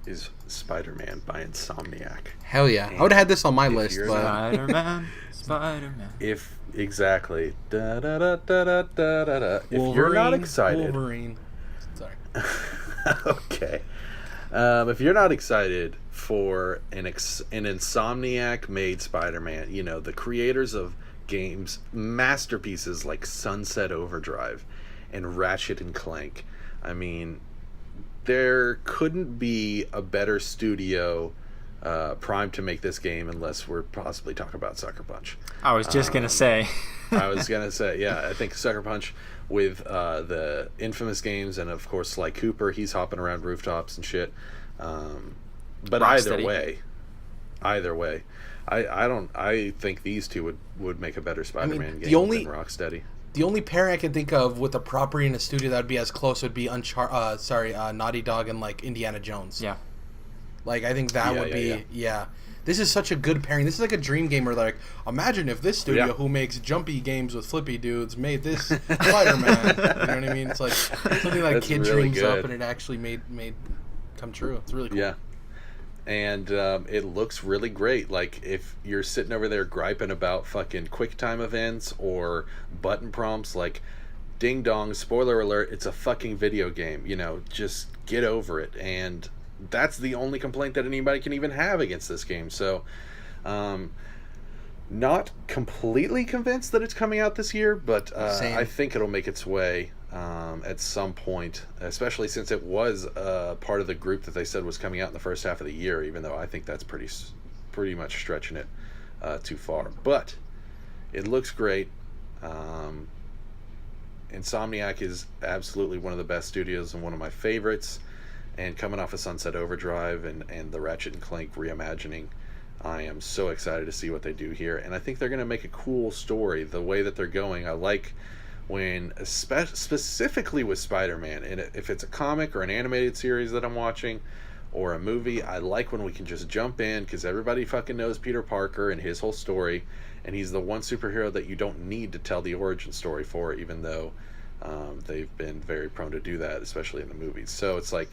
is Spider-Man by Insomniac.
Hell yeah.
And
I would have had this on my list, but
Spider-Man.
If exactly. Da, da, da, da, da, da, da. If you're not excited.
Wolverine. Sorry.
Okay. If you're not excited for an Insomniac made Spider-Man, the creators of games masterpieces like Sunset Overdrive and Ratchet and Clank, I mean, there couldn't be a better studio primed to make this game unless we're possibly talking about Sucker Punch.
I was just gonna say.
Yeah, I think Sucker Punch with the infamous games, and of course Sly Cooper, he's hopping around rooftops and shit. But either way, I think these two would make a better Spider-Man game than Rocksteady.
The only pairing I can think of with a property in a studio that would be as close would be Naughty Dog and like Indiana Jones.
Yeah.
Like I think that would be. This is such a good pairing. This is like a dream game where like, imagine if this studio who makes jumpy games with flippy dudes made this Spider-Man. You know what I mean? It's like something that kid really dreams up and it actually made come true. It's really cool.
Yeah. And it looks really great. Like if you're sitting over there griping about fucking QuickTime events or button prompts, like ding dong, spoiler alert, it's a fucking video game. Just get over it. And that's the only complaint that anybody can even have against this game. So, not completely convinced that it's coming out this year, but I think it'll make its way at some point, especially since it was part of the group that they said was coming out in the first half of the year, even though I think that's pretty much stretching it too far. But it looks great. Insomniac is absolutely one of the best studios and one of my favorites. And coming off of Sunset Overdrive and the Ratchet and Clank reimagining, I am so excited to see what they do here. And I think they're going to make a cool story the way that they're going. I like when, specifically with Spider-Man, and if it's a comic or an animated series that I'm watching or a movie, I like when we can just jump in because everybody fucking knows Peter Parker and his whole story. And he's the one superhero that you don't need to tell the origin story for, even though they've been very prone to do that, especially in the movies. So it's like,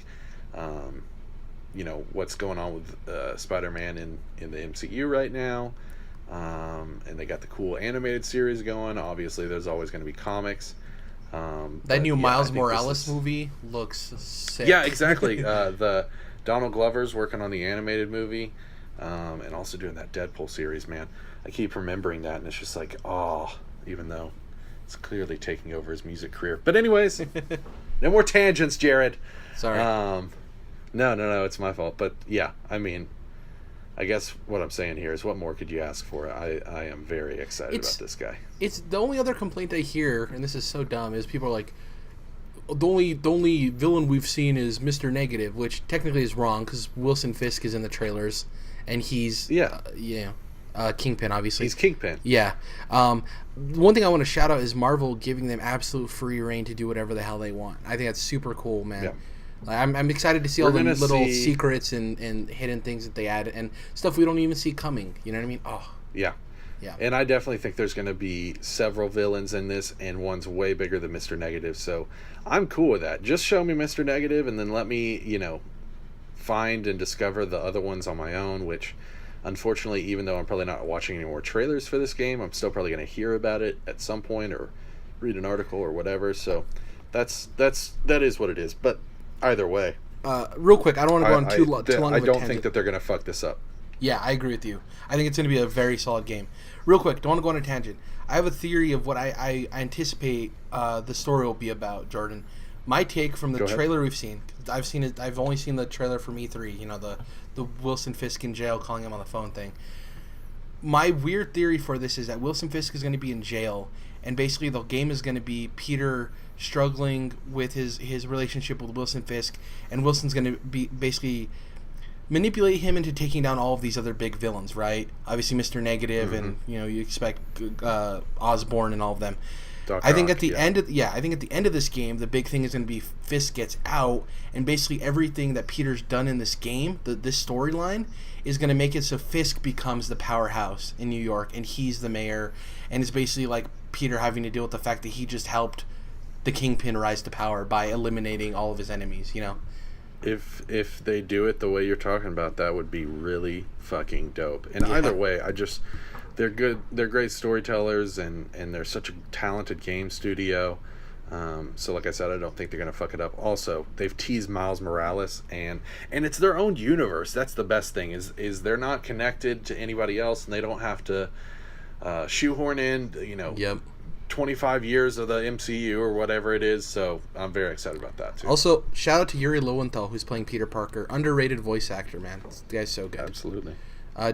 what's going on with Spider-Man in the MCU right now, and they got the cool animated series going. Obviously there's always going to be comics.
That new Miles Morales movie looks sick.
Yeah, exactly. The Donald Glover's working on the animated movie, and also doing that Deadpool series, man. I keep remembering that, and it's just like, even though it's clearly taking over his music career. But anyways, no more tangents, Jared.
Sorry.
No, it's my fault. But yeah, I mean, I guess what I'm saying here is, what more could you ask for? I am very excited about this guy.
It's the only other complaint I hear, and this is so dumb, is people are like, the only villain we've seen is Mr. Negative, which technically is wrong because Wilson Fisk is in the trailers, and he's Kingpin, obviously.
He's Kingpin.
Yeah. One thing I want to shout out is Marvel giving them absolute free reign to do whatever the hell they want. I think that's super cool, man. Yeah. I'm excited to see all the little secrets and hidden things that they add and stuff we don't even see coming. You know what I mean? Oh.
Yeah. Yeah. And I definitely think there's going to be several villains in this, and one's way bigger than Mr. Negative. So I'm cool with that. Just show me Mr. Negative, and then let me, find and discover the other ones on my own, which, unfortunately, even though I'm probably not watching any more trailers for this game, I'm still probably going to hear about it at some point or read an article or whatever. So that is what it is. But either way,
real quick, I don't want to go on too long of a tangent.
I don't think that they're going to fuck this up.
Yeah, I agree with you. I think it's going to be a very solid game. Real quick, don't want to go on a tangent. I have a theory of what I anticipate the story will be about, Jordan. My take from the trailer we've seen, I've only seen the trailer from E3, the Wilson Fisk in jail calling him on the phone thing. My weird theory for this is that Wilson Fisk is going to be in jail, and basically the game is going to be Peter struggling with his relationship with Wilson Fisk, and Wilson's going to be basically manipulate him into taking down all of these other big villains, right? Obviously, Mr. Negative,
Mm-hmm.
and you expect Osborn and all of them.
Doc
I think
Ock,
at the end of this game, the big thing is going to be Fisk gets out, and basically everything that Peter's done in this game, this storyline, is going to make it so Fisk becomes the powerhouse in New York, and he's the mayor, and it's basically like Peter having to deal with the fact that he just helped the Kingpin rise to power by eliminating all of his enemies.
If they do it the way you're talking about, that would be really fucking dope. And either way, they're good. They're great storytellers, and they're such a talented game studio. So like I said, I don't think they're gonna fuck it up. Also, they've teased Miles Morales, and it's their own universe. That's the best thing is they're not connected to anybody else, and they don't have to shoehorn in 25 years of the MCU or whatever it is. So I'm very excited about that too.
Also, shout out to Yuri Lowenthal, who's playing Peter Parker. Underrated voice actor, man. This guy's so good.
Absolutely.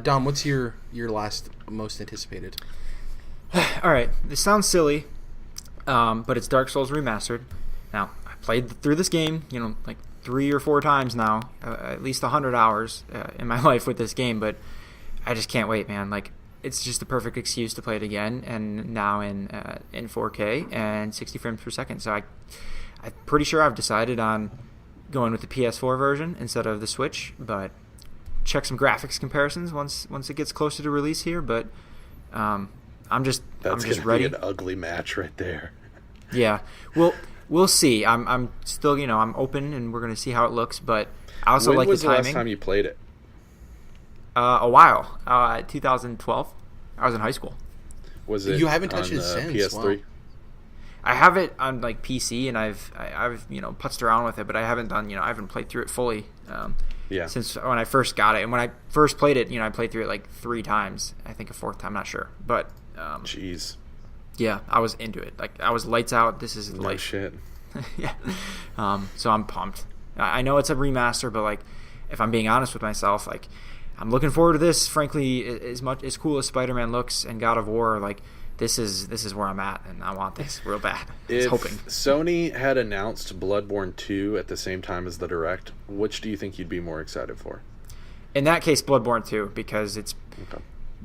Dom, what's your last most anticipated?
All right, this sounds silly, but it's Dark Souls Remastered. Now, I played through this game, like 3 or 4 times now, at least 100 hours in my life with this game, but I just can't wait, man. Like, it's just the perfect excuse to play it again, and now in 4K and 60 frames per second. So I'm pretty sure I've decided on going with the PS4 version instead of the Switch, but check some graphics comparisons once it gets closer to release here. But I'm just ready.
Be an ugly match right there.
Yeah, we'll see. I'm still I'm open, and we're gonna see how it looks. But I also
when
like
was
the timing.
Last time you played it?
A while. 2012. I was in high school.
Was it?
You haven't touched
on
it since.
PS3?
Wow.
I have it on like PC, and I've putzed around with it, but I haven't done I haven't played through it fully. Since when I first got it, and when I first played it, I played through it like 3 times. I think a 4th time, not sure, but
Jeez.
Yeah, I was into it. Like I was lights out. This is
No
life.
shit.
Yeah. So I'm pumped. I know it's a remaster, but like, if I'm being honest with myself, like, I'm looking forward to this. Frankly, as cool as Spider-Man looks and God of War, like, this is where I'm at, and I want this real bad.
If
hoping
Sony had announced Bloodborne 2 at the same time as the Direct, which do you think you'd be more excited for?
In that case, Bloodborne 2, because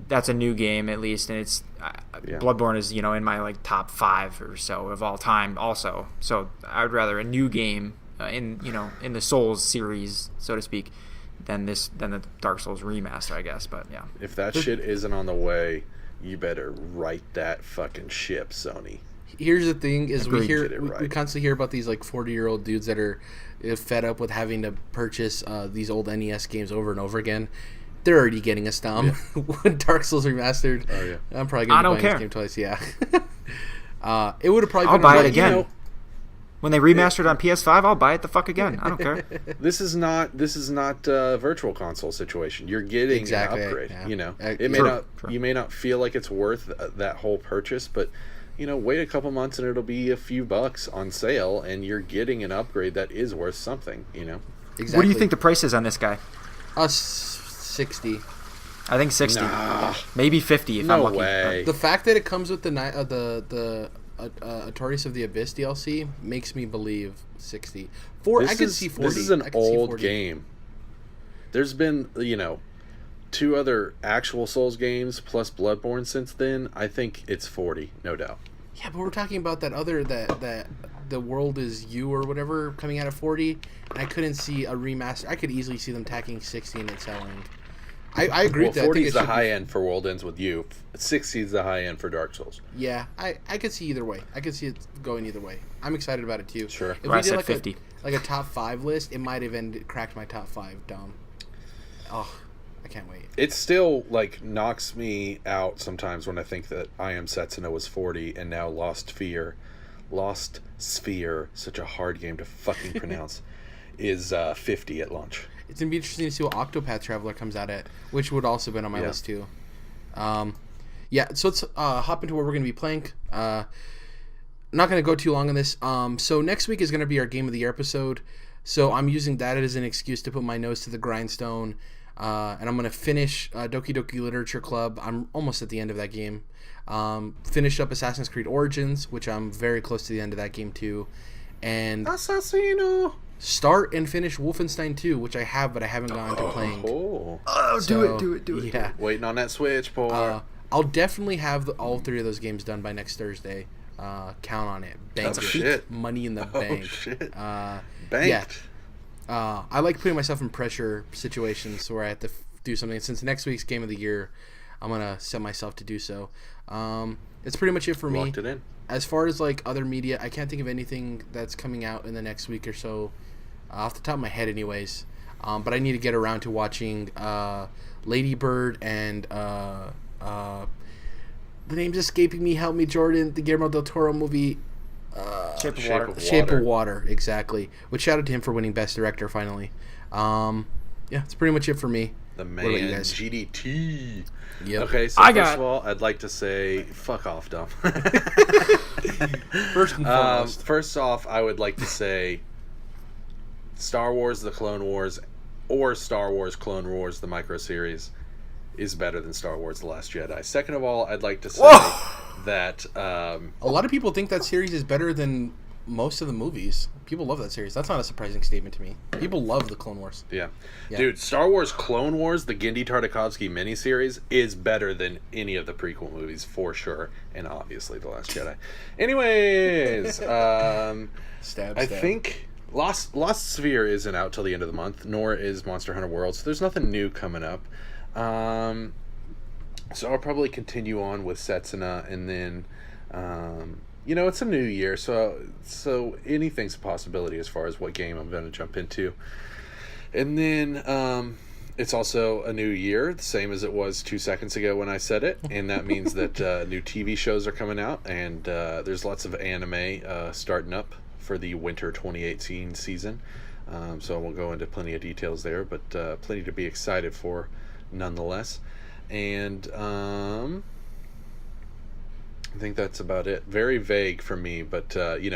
that's a new game at least, and it's Bloodborne is in my like top 5 or so of all time also. So I would rather a new game in the Souls series, so to speak, than the Dark Souls remaster, I guess. But yeah,
if that shit isn't on the way, you better right that fucking ship, Sony.
Here's the thing: is we constantly hear about these like 40-year-old dudes that are fed up with having to purchase these old NES games over and over again. They're already getting us, Dom. When Dark Souls Remastered, I'm probably going to buy this game twice. Yeah, it would have probably.
I'll buy it again. When they remastered on PS5, I'll buy it the fuck again. I don't care.
This is not a virtual console situation. You're getting an upgrade.
Yeah.
You may not feel like it's worth that whole purchase, but wait a couple months and it'll be a few bucks on sale, and you're getting an upgrade that is worth something.
Exactly.
What do you think the price is on this guy?
60.
I think 60.
Nah.
Maybe 50 if
No
I'm lucky.
way.
The fact that it comes with the Atari's of the Abyss DLC makes me believe 60. I could see 40.
This is an old game. There's been 2 other actual Souls games plus Bloodborne since then. I think it's 40, no doubt.
Yeah, but we're talking about that other that the world is you or whatever coming out at 40, and I couldn't see a remaster. I could easily see them tacking 60 and it selling. I agree with that.
40 is the high end for World Ends With You. 60 is the high end for Dark Souls.
Yeah, I could see either way. I could see it going either way. I'm excited about it too.
Sure.
If we did like
50.
a top 5 list, it might have cracked my top 5, Dom. Oh, I can't wait.
It still knocks me out sometimes when I think that I Am Setsuna was 40 and now Lost Sphere, such a hard game to fucking pronounce, is 50 at launch.
It's going to be interesting to see what Octopath Traveler comes out at, which would also been on my list too. So let's hop into what we're going to be playing. Not going to go too long on this. So next week is going to be our Game of the Year episode. So I'm using that as an excuse to put my nose to the grindstone. And I'm going to finish Doki Doki Literature Club. I'm almost at the end of that game. Finish up Assassin's Creed Origins, which I'm very close to the end of that game too. And
Assassino!
start and finish Wolfenstein 2, which I have, but I haven't gotten to playing.
Oh, do it.
Yeah.
Waiting on that Switch, boy.
I'll definitely have all 3 of those games done by next Thursday. Count on it. Bank
Oh,
it.
shit.
Money in the bank.
Oh, shit.
Banked. Yeah. I like putting myself in pressure situations where I have to do something. Since next week's Game of the Year, I'm going to set myself to do so. It's pretty much it for me.
Locked it in.
As far as like other media, I can't think of anything that's coming out in the next week or so, off the top of my head anyways. But I need to get around to watching Lady Bird and the name's escaping me. Help me, Jordan. The Guillermo del Toro movie. Shape of Water, exactly. Which shout out to him for winning Best Director finally. Yeah, that's pretty much it for me.
The man GDT.
Yep.
Okay, so first of all, I'd like to say, fuck off, Dom.
First and foremost.
First off, I would like to say Star Wars The Clone Wars or Star Wars Clone Wars The Micro Series is better than Star Wars The Last Jedi. Second of all, I'd like to say that... a
lot of people think that series is better than most of the movies. People love that series. That's not a surprising statement to me. People love the Clone Wars.
Yeah. Dude, Star Wars Clone Wars, the Genndy Tartakovsky miniseries, is better than any of the prequel movies, for sure. And obviously The Last Jedi. Anyways, I think Lost Sphere isn't out till the end of the month, nor is Monster Hunter World, so there's nothing new coming up. So I'll probably continue on with Setsuna, and then... it's a new year, so anything's a possibility as far as what game I'm going to jump into. And then it's also a new year, the same as it was 2 seconds ago when I said it, and that means that new TV shows are coming out, and there's lots of anime starting up for the winter 2018 season. So I won't go into plenty of details there, but plenty to be excited for nonetheless. And... I think that's about it. Very vague for me, but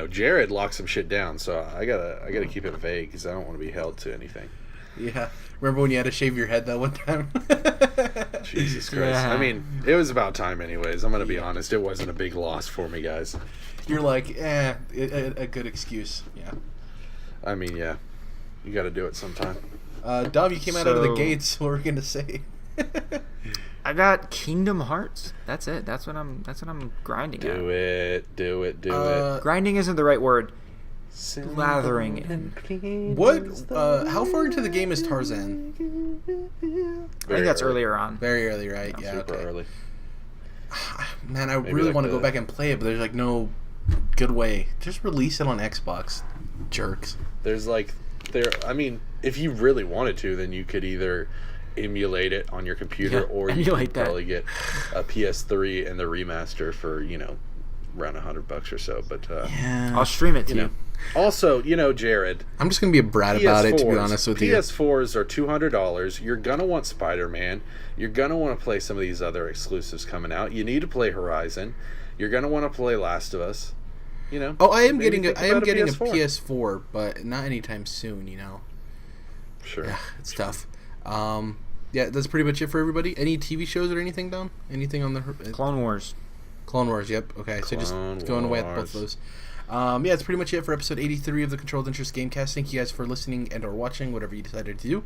Jared locked some shit down, so I gotta keep it vague because I don't want to be held to anything.
Yeah, remember when you had to shave your head that one time?
Jesus Christ! Yeah. I mean, it was about time, anyways. I'm gonna be honest; it wasn't a big loss for me, guys.
You're like, a good excuse. Yeah.
I mean, yeah, you got to do it sometime.
Dom, you came out of the gates. What were we gonna say?
I got Kingdom Hearts. That's it. That's what I'm grinding at.
Do it.
Grinding isn't the right word. Lathering in.
What? How far into the game is Tarzan?
I think that's earlier on.
Very early, right? Yeah,
super early.
Man, I really want to go back and play it, but there's like no good way. Just release it on Xbox, jerks.
I mean, if you really wanted to, then you could either emulate it on your computer, or you could probably get a PS3 and the remaster for around $100 or so. But
I'll stream it to you.
Also, Jared,
I'm just gonna be a brat about it, to be honest with you.
PS4s are $200. You're gonna want Spider-Man. You're gonna want to play some of these other exclusives coming out. You need to play Horizon. You're gonna want to play Last of Us.
Oh, I am getting a PS4, but not anytime soon.
Sure.
Yeah, it's tough. Yeah, that's pretty much it for everybody. Any TV shows or anything, Dom? Anything on the...
Clone Wars.
Clone Wars, yep. Okay, so just going away with both of those. Yeah, that's pretty much it for episode 83 of the Controlled Interest Gamecast. Thank you guys for listening and or watching, whatever you decided to do.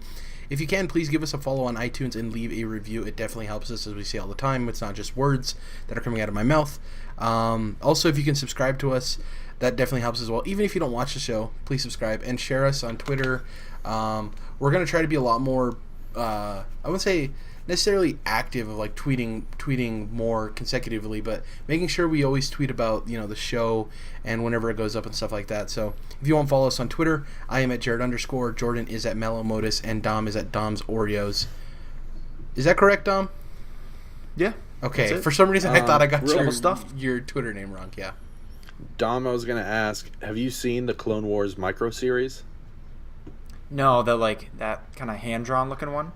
If you can, please give us a follow on iTunes and leave a review. It definitely helps us, as we say all the time. It's not just words that are coming out of my mouth. Also, if you can subscribe to us, that definitely helps as well. Even if you don't watch the show, please subscribe and share us on Twitter. We're going to try to be a lot more... I wouldn't say necessarily active of like tweeting more consecutively, but making sure we always tweet about the show and whenever it goes up and stuff like that. So if you want to follow us on Twitter, I am at Jared_, Jordan is at Mellowmodus, and Dom is at Dom's Oreos. Is that correct, Dom?
Yeah.
Okay. For some reason I thought I got
your
your Twitter name wrong. Yeah.
Dom, I was gonna ask, have you seen the Clone Wars micro series?
No, that kind of hand-drawn looking one?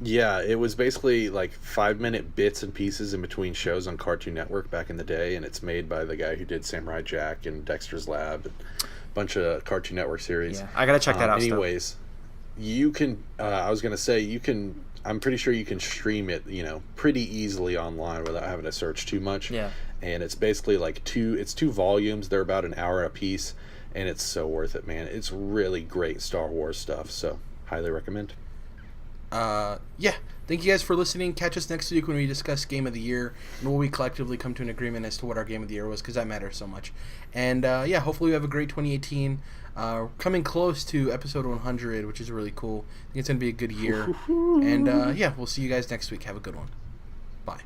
Yeah, it was basically 5-minute bits and pieces in between shows on Cartoon Network back in the day, and it's made by the guy who did Samurai Jack and Dexter's Lab and a bunch of Cartoon Network series.
Yeah, I gotta check that out.
Anyways, you can, I was going to say, I'm pretty sure you can stream it, pretty easily online without having to search too much.
Yeah.
And it's basically it's two volumes. They're about an hour a piece. and it's so worth it, man. It's really great Star Wars stuff, so highly recommend.
Yeah. Thank you guys for listening. Catch us next week when we discuss Game of the Year, and will we collectively come to an agreement as to what our Game of the Year was, because that matters so much. And yeah, hopefully we have a great 2018. Coming close to episode 100, which is really cool. I think it's going to be a good year. And yeah, we'll see you guys next week. Have a good one. Bye.